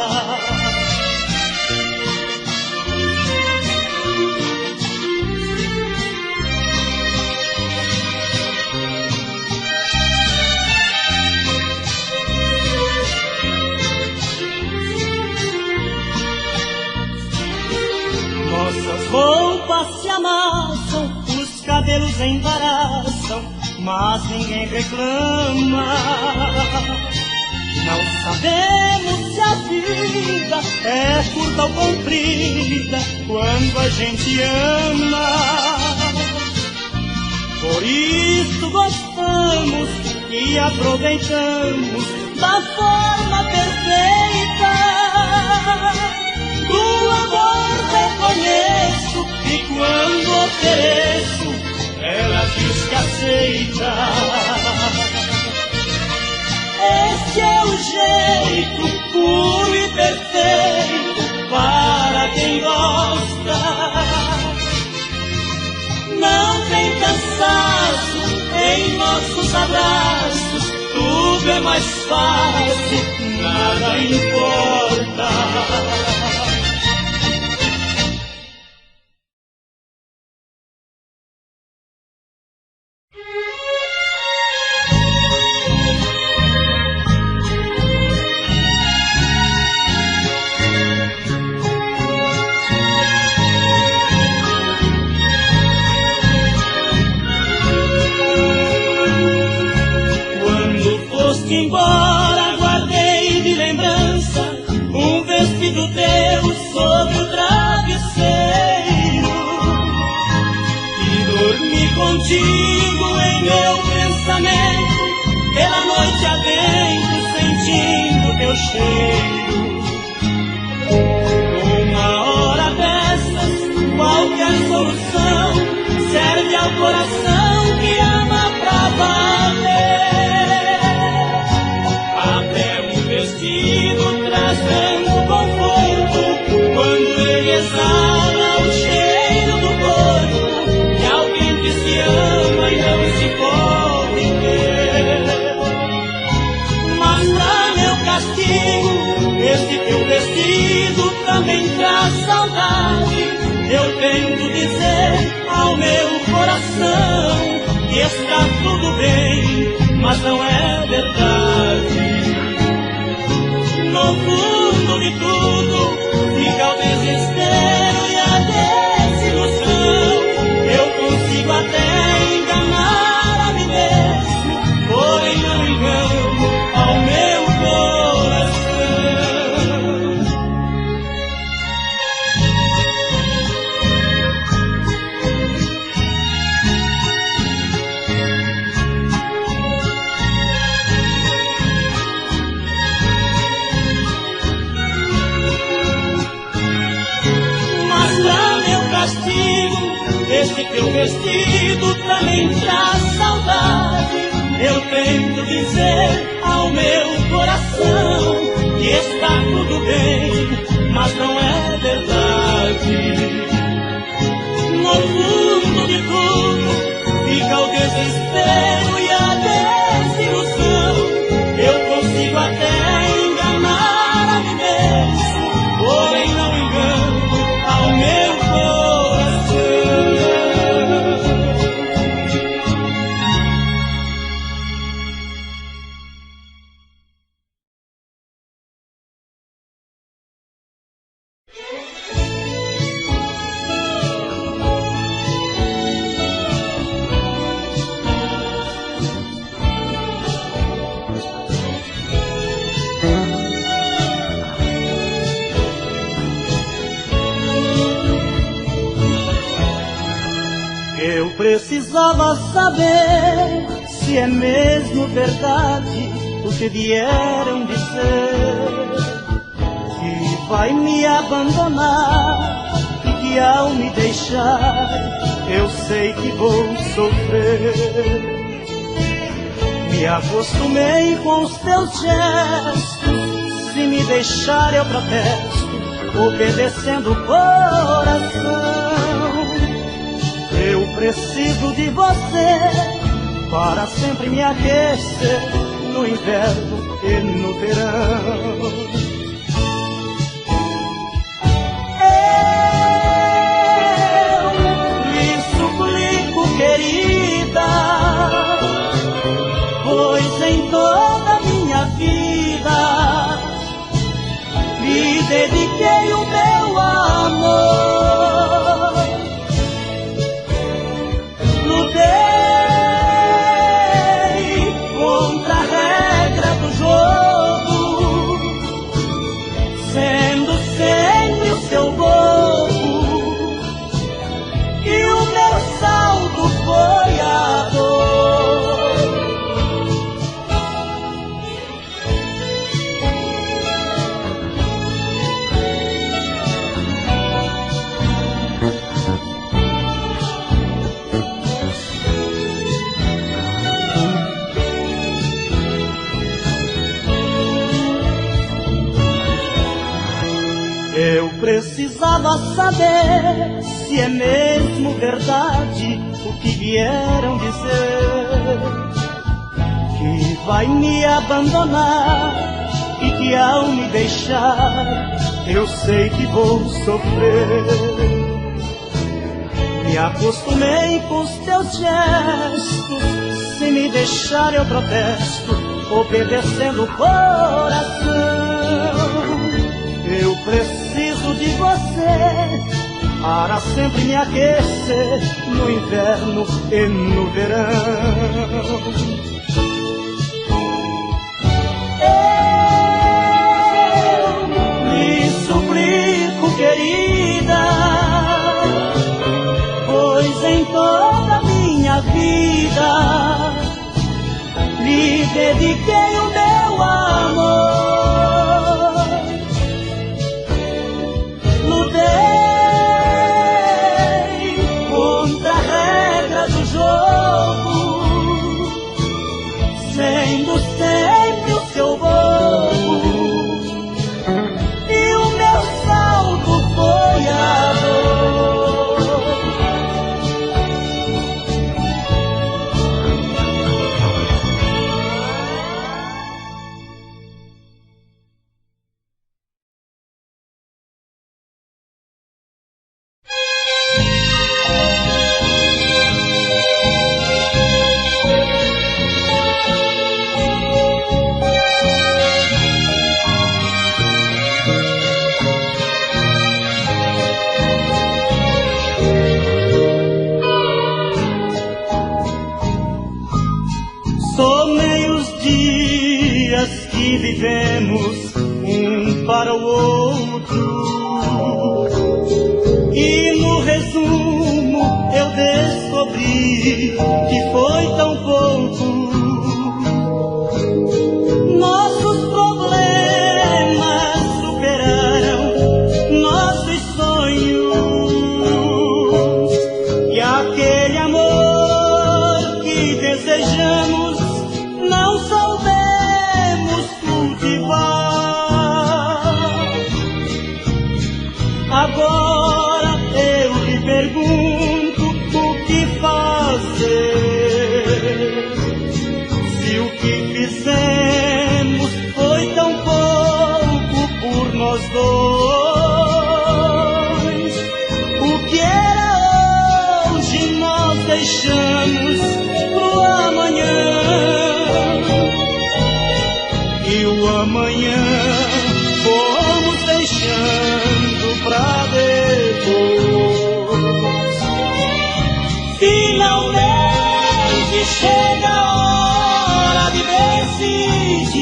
Nossas roupas se amassam, os cabelos embaraçam, mas ninguém reclama. Não sabemos se a vida é curta ou comprida quando a gente ama. Por isso gostamos e aproveitamos da forma perfeita do amor. Reconheço e quando ofereço, ela diz que aceita. Esse é o jeito puro e perfeito para quem gosta. Não tem cansaço em nossos abraços, tudo é mais fácil, nada importa. Embora guardei de lembrança um vestido teu sobre o travesseiro e dormi contigo em meu pensamento pela noite adentro, sentindo teu cheiro. Uma hora dessas, qualquer solução serve ao coração que ama pra valer. Trazendo conforto quando ele exala o cheiro do corpo de alguém que se ama e não se pode ver. Mas pra meu castigo, esse teu vestido também traz saudade. Eu tento dizer ao meu coração que está tudo bem, mas não é verdade. No fundo de tudo fica o desespero e a desilusão. Eu consigo até enganar a mim mesmo, porém não engano ao meu coração. Este teu vestido também traz saudade. Eu tento dizer ao meu coração que está tudo bem, mas não é verdade. No fundo de tudo fica o desespero e a desilusão. Eu consigo até enganar a mim mesmo, porém não engano ao meu coração. Eu precisava saber se se é mesmo verdade o que vieram dizer, que vai me abandonar e que ao me deixar eu sei que vou sofrer. Me acostumei com os teus gestos, se me deixar eu protesto, obedecendo o coração. Eu preciso de você para sempre me aquecer no inverno e no verão. Eu lhe suplico, querida, pois em toda a minha vida lhe dediquei o meu amor. Lutei contra a regra do jogo, sendo sempre o seu bobo, e o meu saldo foi a dor. Eu precisava saber se é mesmo verdade o que vieram dizer, que vai me abandonar e que ao me deixar eu sei que vou sofrer. Me acostumei com os teus gestos, se me deixar eu protesto, obedecendo o coração. Eu preciso de você para sempre me aquecer no inverno e no verão. Eu lhe suplico, querida, pois em toda a minha vida lhe dediquei o meu amor. Lutei contra a regra do jogo, sendo sempre o seu bobo, e o meu saldo foi a dor. Somei os dias que vivemos um para o outro, e no resumo eu descobri que foi tão pouco. Nossos problemas superaram nossos sonhos, e aquele amor que desejamos não soubemos cultivar. Agora eu lhe pergunto o que fazer, se o que fizemos foi tão pouco por nós dois. O que era hoje nós deixamos pro amanhã, e o amanhã fomos deixando pra depois. Finalmente chega a hora de decidir,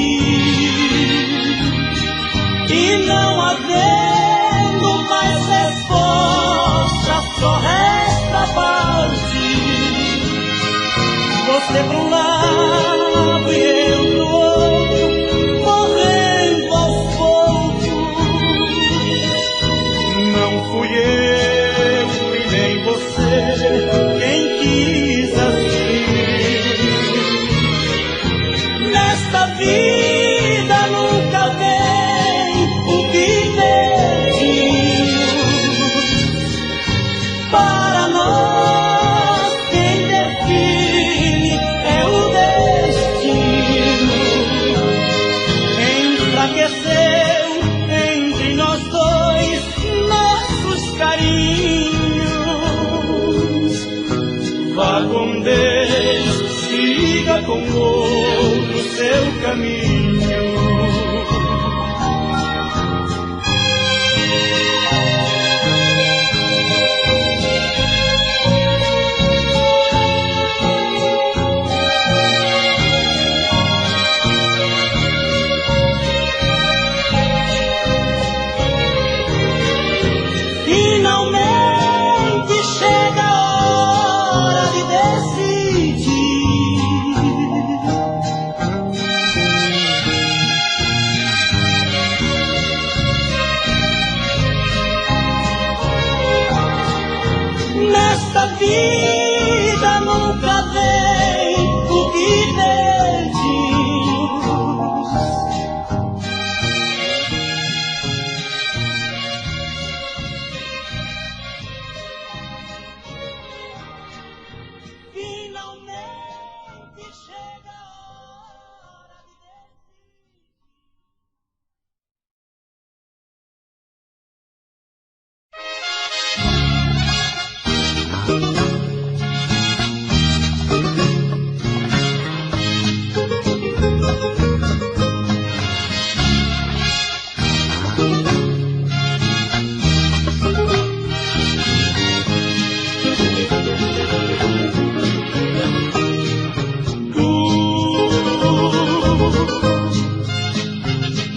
e não havendo mais resposta, só resta partir. Você pra um lado vida nunca vem o que pedimos. Para nós quem define é o destino. Enfraqueceu entre nós dois nossos carinhos. Vá com Deus, siga com outro seu caminho. Finalmente chega a hora de decidir. Nesta vida nunca vem o que pedimos. Finalmente chega a hora de decidir.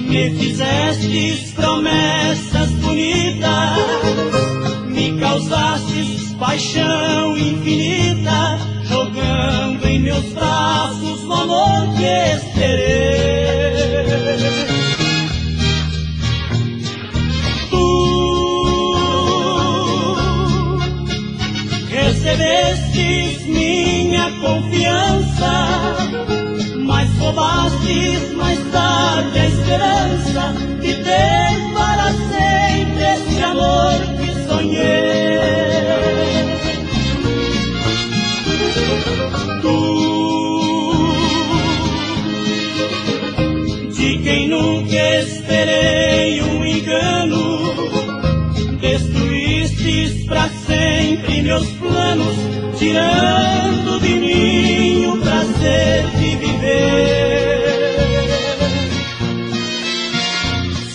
Me fizestes promessas bonitas, me causastes paixão infinita, jogando em meus braços o amor que esperei. Tu recebestes minha confiança, mas roubastes mais tarde a esperança de ter para sempre esse amor que sonhei. Tu, de quem nunca esperei um engano, destruístes para sempre meus planos, tirando de mim o prazer de viver.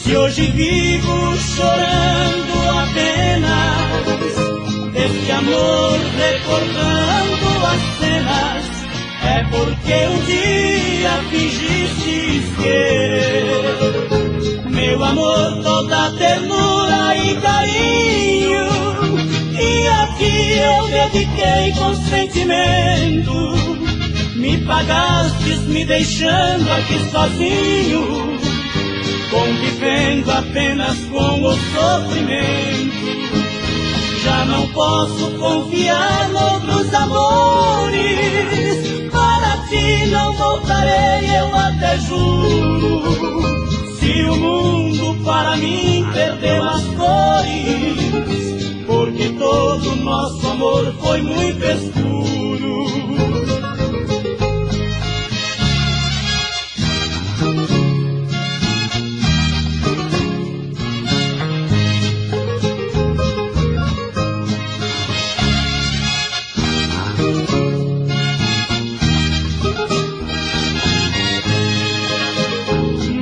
Se hoje vivo chorando apenas deste amor, recordando as cenas, é porque um dia fingistes querer. Meu amor, toda ternura e carinho, e a ti eu dediquei com sentimento. Me pagastes me deixando aqui sozinho, convivendo apenas com o sofrimento. Já não posso confiar noutros amores, para ti não voltarei, eu até juro. Se o mundo para mim perdeu as cores, porque todo nosso amor foi muito escuro.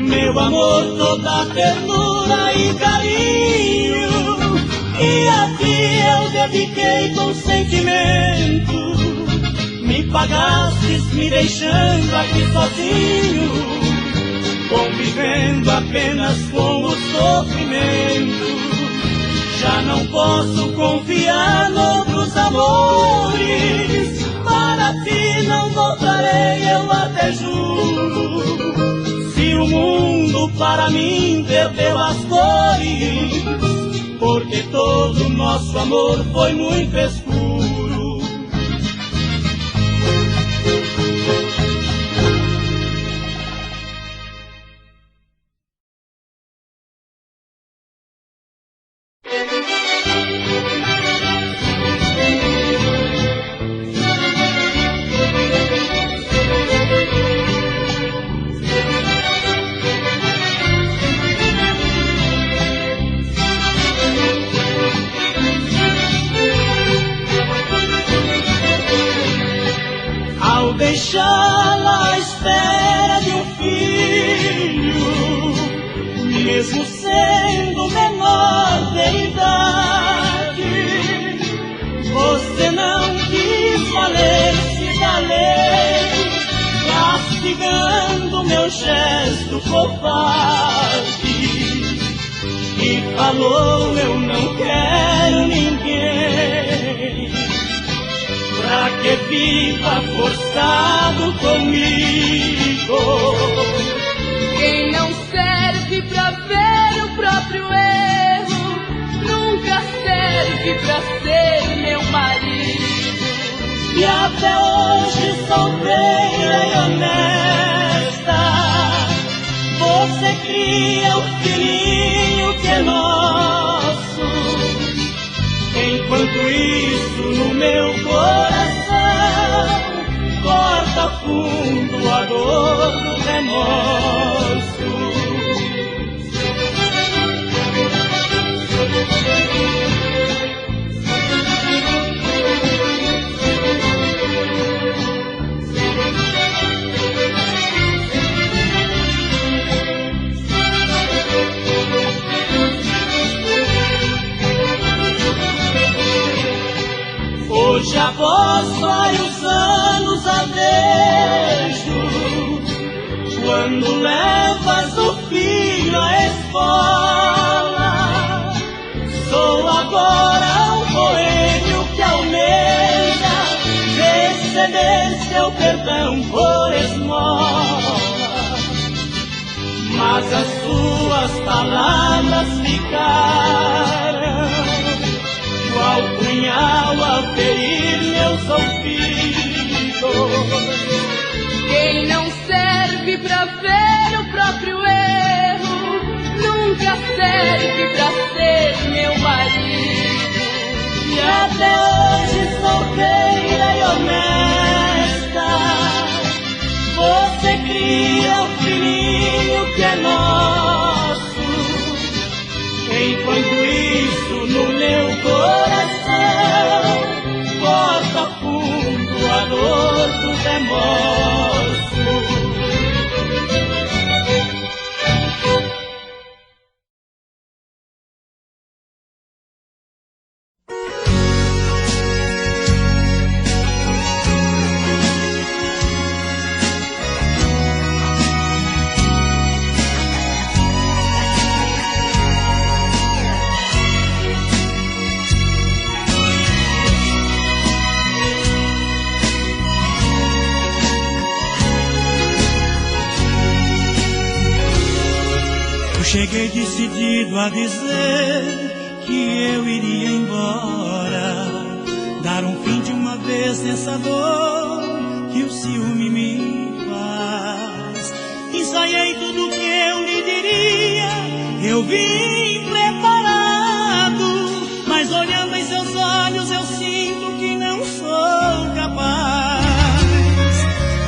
Meu amor, toda ternura e carinho, e a ti eu dediquei com sentimento. Me pagastes me deixando aqui sozinho, convivendo apenas com o sofrimento. Já não posso confiar noutros amores, para ti não voltarei, eu até juro. Se o mundo para mim perdeu as cores, porque todo nosso amor foi muito escuro. espera de um filho, mesmo sendo menor de idade. Você não quis valer-se da lei, castigando meu gesto covarde, e falou: eu não quero ninguém pra que viva forçado comigo. Quem não serve pra ver o próprio erro, nunca serve pra ser meu marido. E até hoje solteira e honesta, você cria o filhinho que é nosso. Enquanto isso no meu coração corta fundo a dor do remorso. Hoje após vários anos a vejo, quando levas o filho à escola. Sou agora um boêmio que almeja receber seu perdão por esmola. Mas as suas palavras ficaram qual punhal a ferir meus ouvidos. Quem não serve pra ver o próprio erro, nunca serve pra ser meu marido. E até hoje solteira e honesta, você cria o filhinho que é nosso. Enquanto isso no meu coração corta fundo a dor do remorso. Cheguei decidido a dizer que eu iria embora, dar um fim de uma vez nessa dor que o ciúme me faz. Ensaiei tudo que eu lhe diria, eu vim preparado, mas olhando em seus olhos eu sinto que não sou capaz.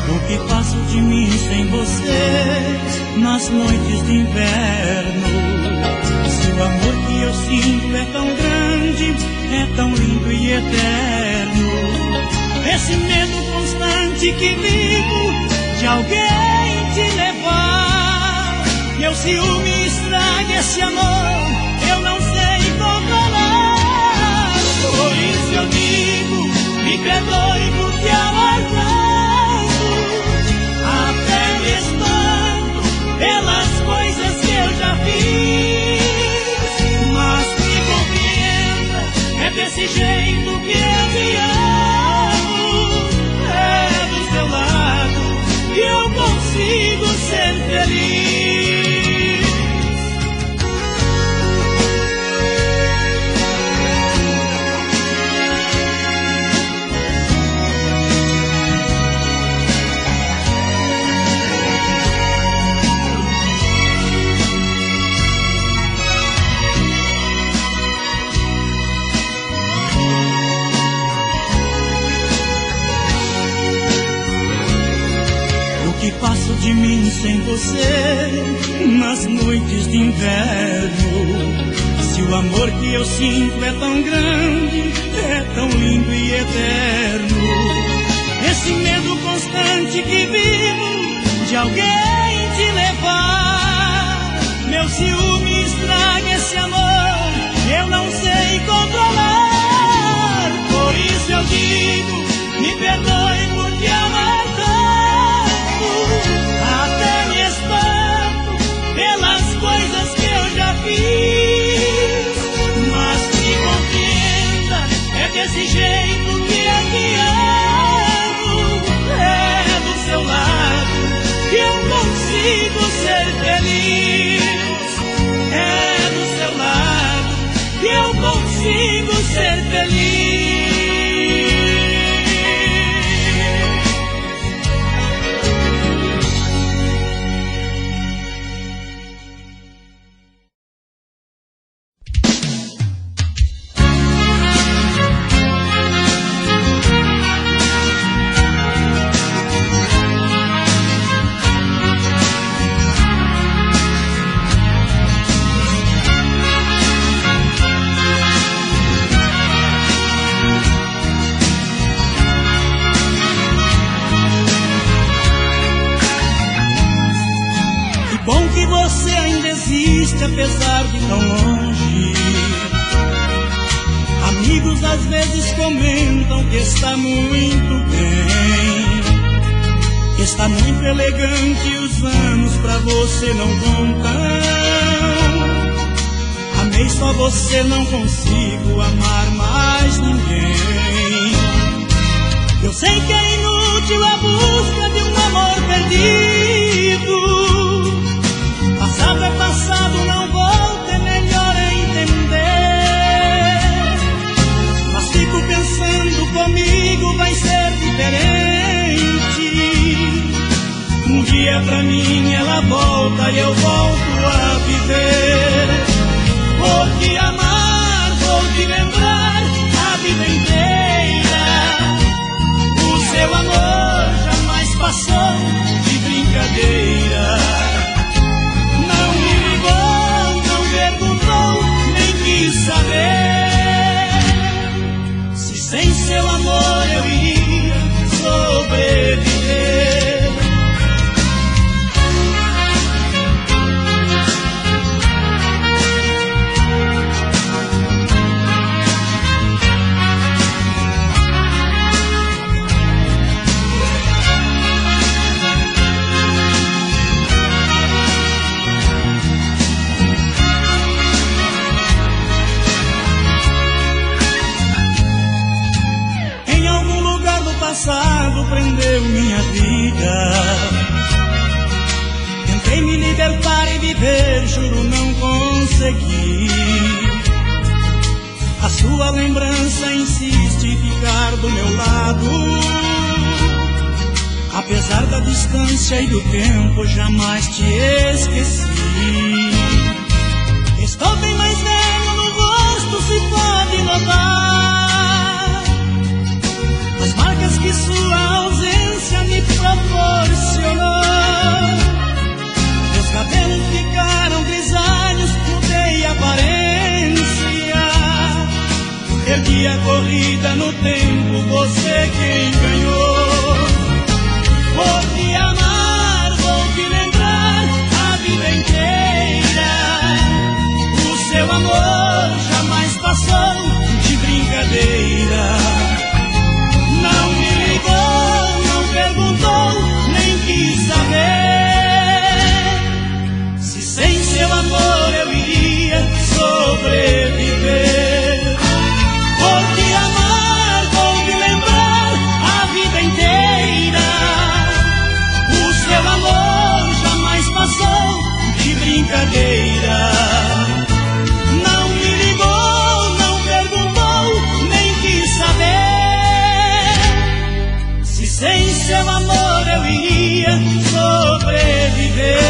O que faço de mim sem você nas noites de inverno? Se o amor que eu sinto é tão grande, é tão lindo e eterno, esse medo constante que vivo de alguém te levar, meu ciúme estraga esse amor, eu não sei controlar. Por isso eu digo, me perdoe porque amargo, até me espanto pelas coisas que eu já fiz, mas me compreenda, é desse jeito que eu te amo, é do seu lado que eu consigo ser feliz. O que passo de mim sem você nas noites de inverno? Se o amor que eu sinto é tão grande, é tão lindo e eterno, esse medo constante que vivo alguém te levar. Meu ciúme estraga esse amor, eu não sei controlar. Por isso eu digo, me perdoe por te amar tanto. Até me espanto pelas coisas que eu já fiz. Mas me compreenda, é desse jeito que eu te amo. É do seu lado que eu consigo ser feliz. É do seu lado que eu consigo ser feliz. Bom que você ainda existe, apesar de tão longe. Amigos às vezes comentam que está muito bem, que está muito elegante, os anos pra você não contam. Amei só você, não consigo amar mais ninguém. Eu sei que é inútil a busca de um amor perdido. Passado é passado, não volta, é melhor entender. Mas fico pensando, comigo vai ser diferente. Um dia pra mim ela volta e eu volto a viver. Vou te amar, vou te lembrar a vida inteira. O seu amor jamais passou de brincadeira. Saber se sem seu amor eu iria sobreviver. Passado prendeu minha vida. Tentei me libertar e viver, juro não consegui. A sua lembrança insiste em ficar do meu lado. Apesar da distância e do tempo, jamais te esqueci. Estou bem mais velho no rosto, se pode notar as marcas que sua ausência me proporcionou. Meus cabelos ficaram grisalhos, mudei a aparência. Perdi a corrida no tempo, você quem ganhou. Vou te amar, vou te lembrar a vida inteira. O seu amor jamais passou de brincadeira. Não me ligou, não perguntou, nem quis saber se sem seu amor eu iria sobreviver. Vou te amar, vou te lembrar a vida inteira. O seu amor jamais passou de brincadeira. Não me ligou, não perguntou, nem quis saber sem seu amor eu iria sobreviver.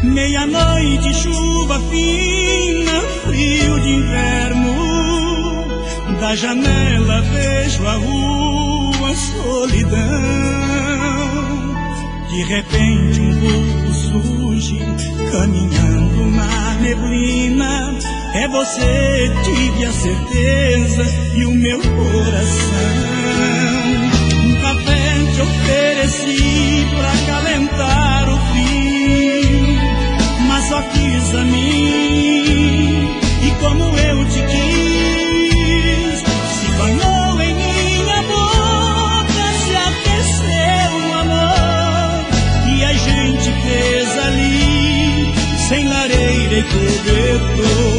Meia-noite, chuva fina, fria. de inverno, da janela vejo a rua solidão. De repente um vulto surge, caminhando na neblina. É você, tive a certeza, e o meu coração. Um café te ofereci pra acalentar o frio, mas só quis a mim, e como eu te quis, se banhou em minha boca, se aqueceu no amor, e a gente fez ali, sem lareira e cobertor.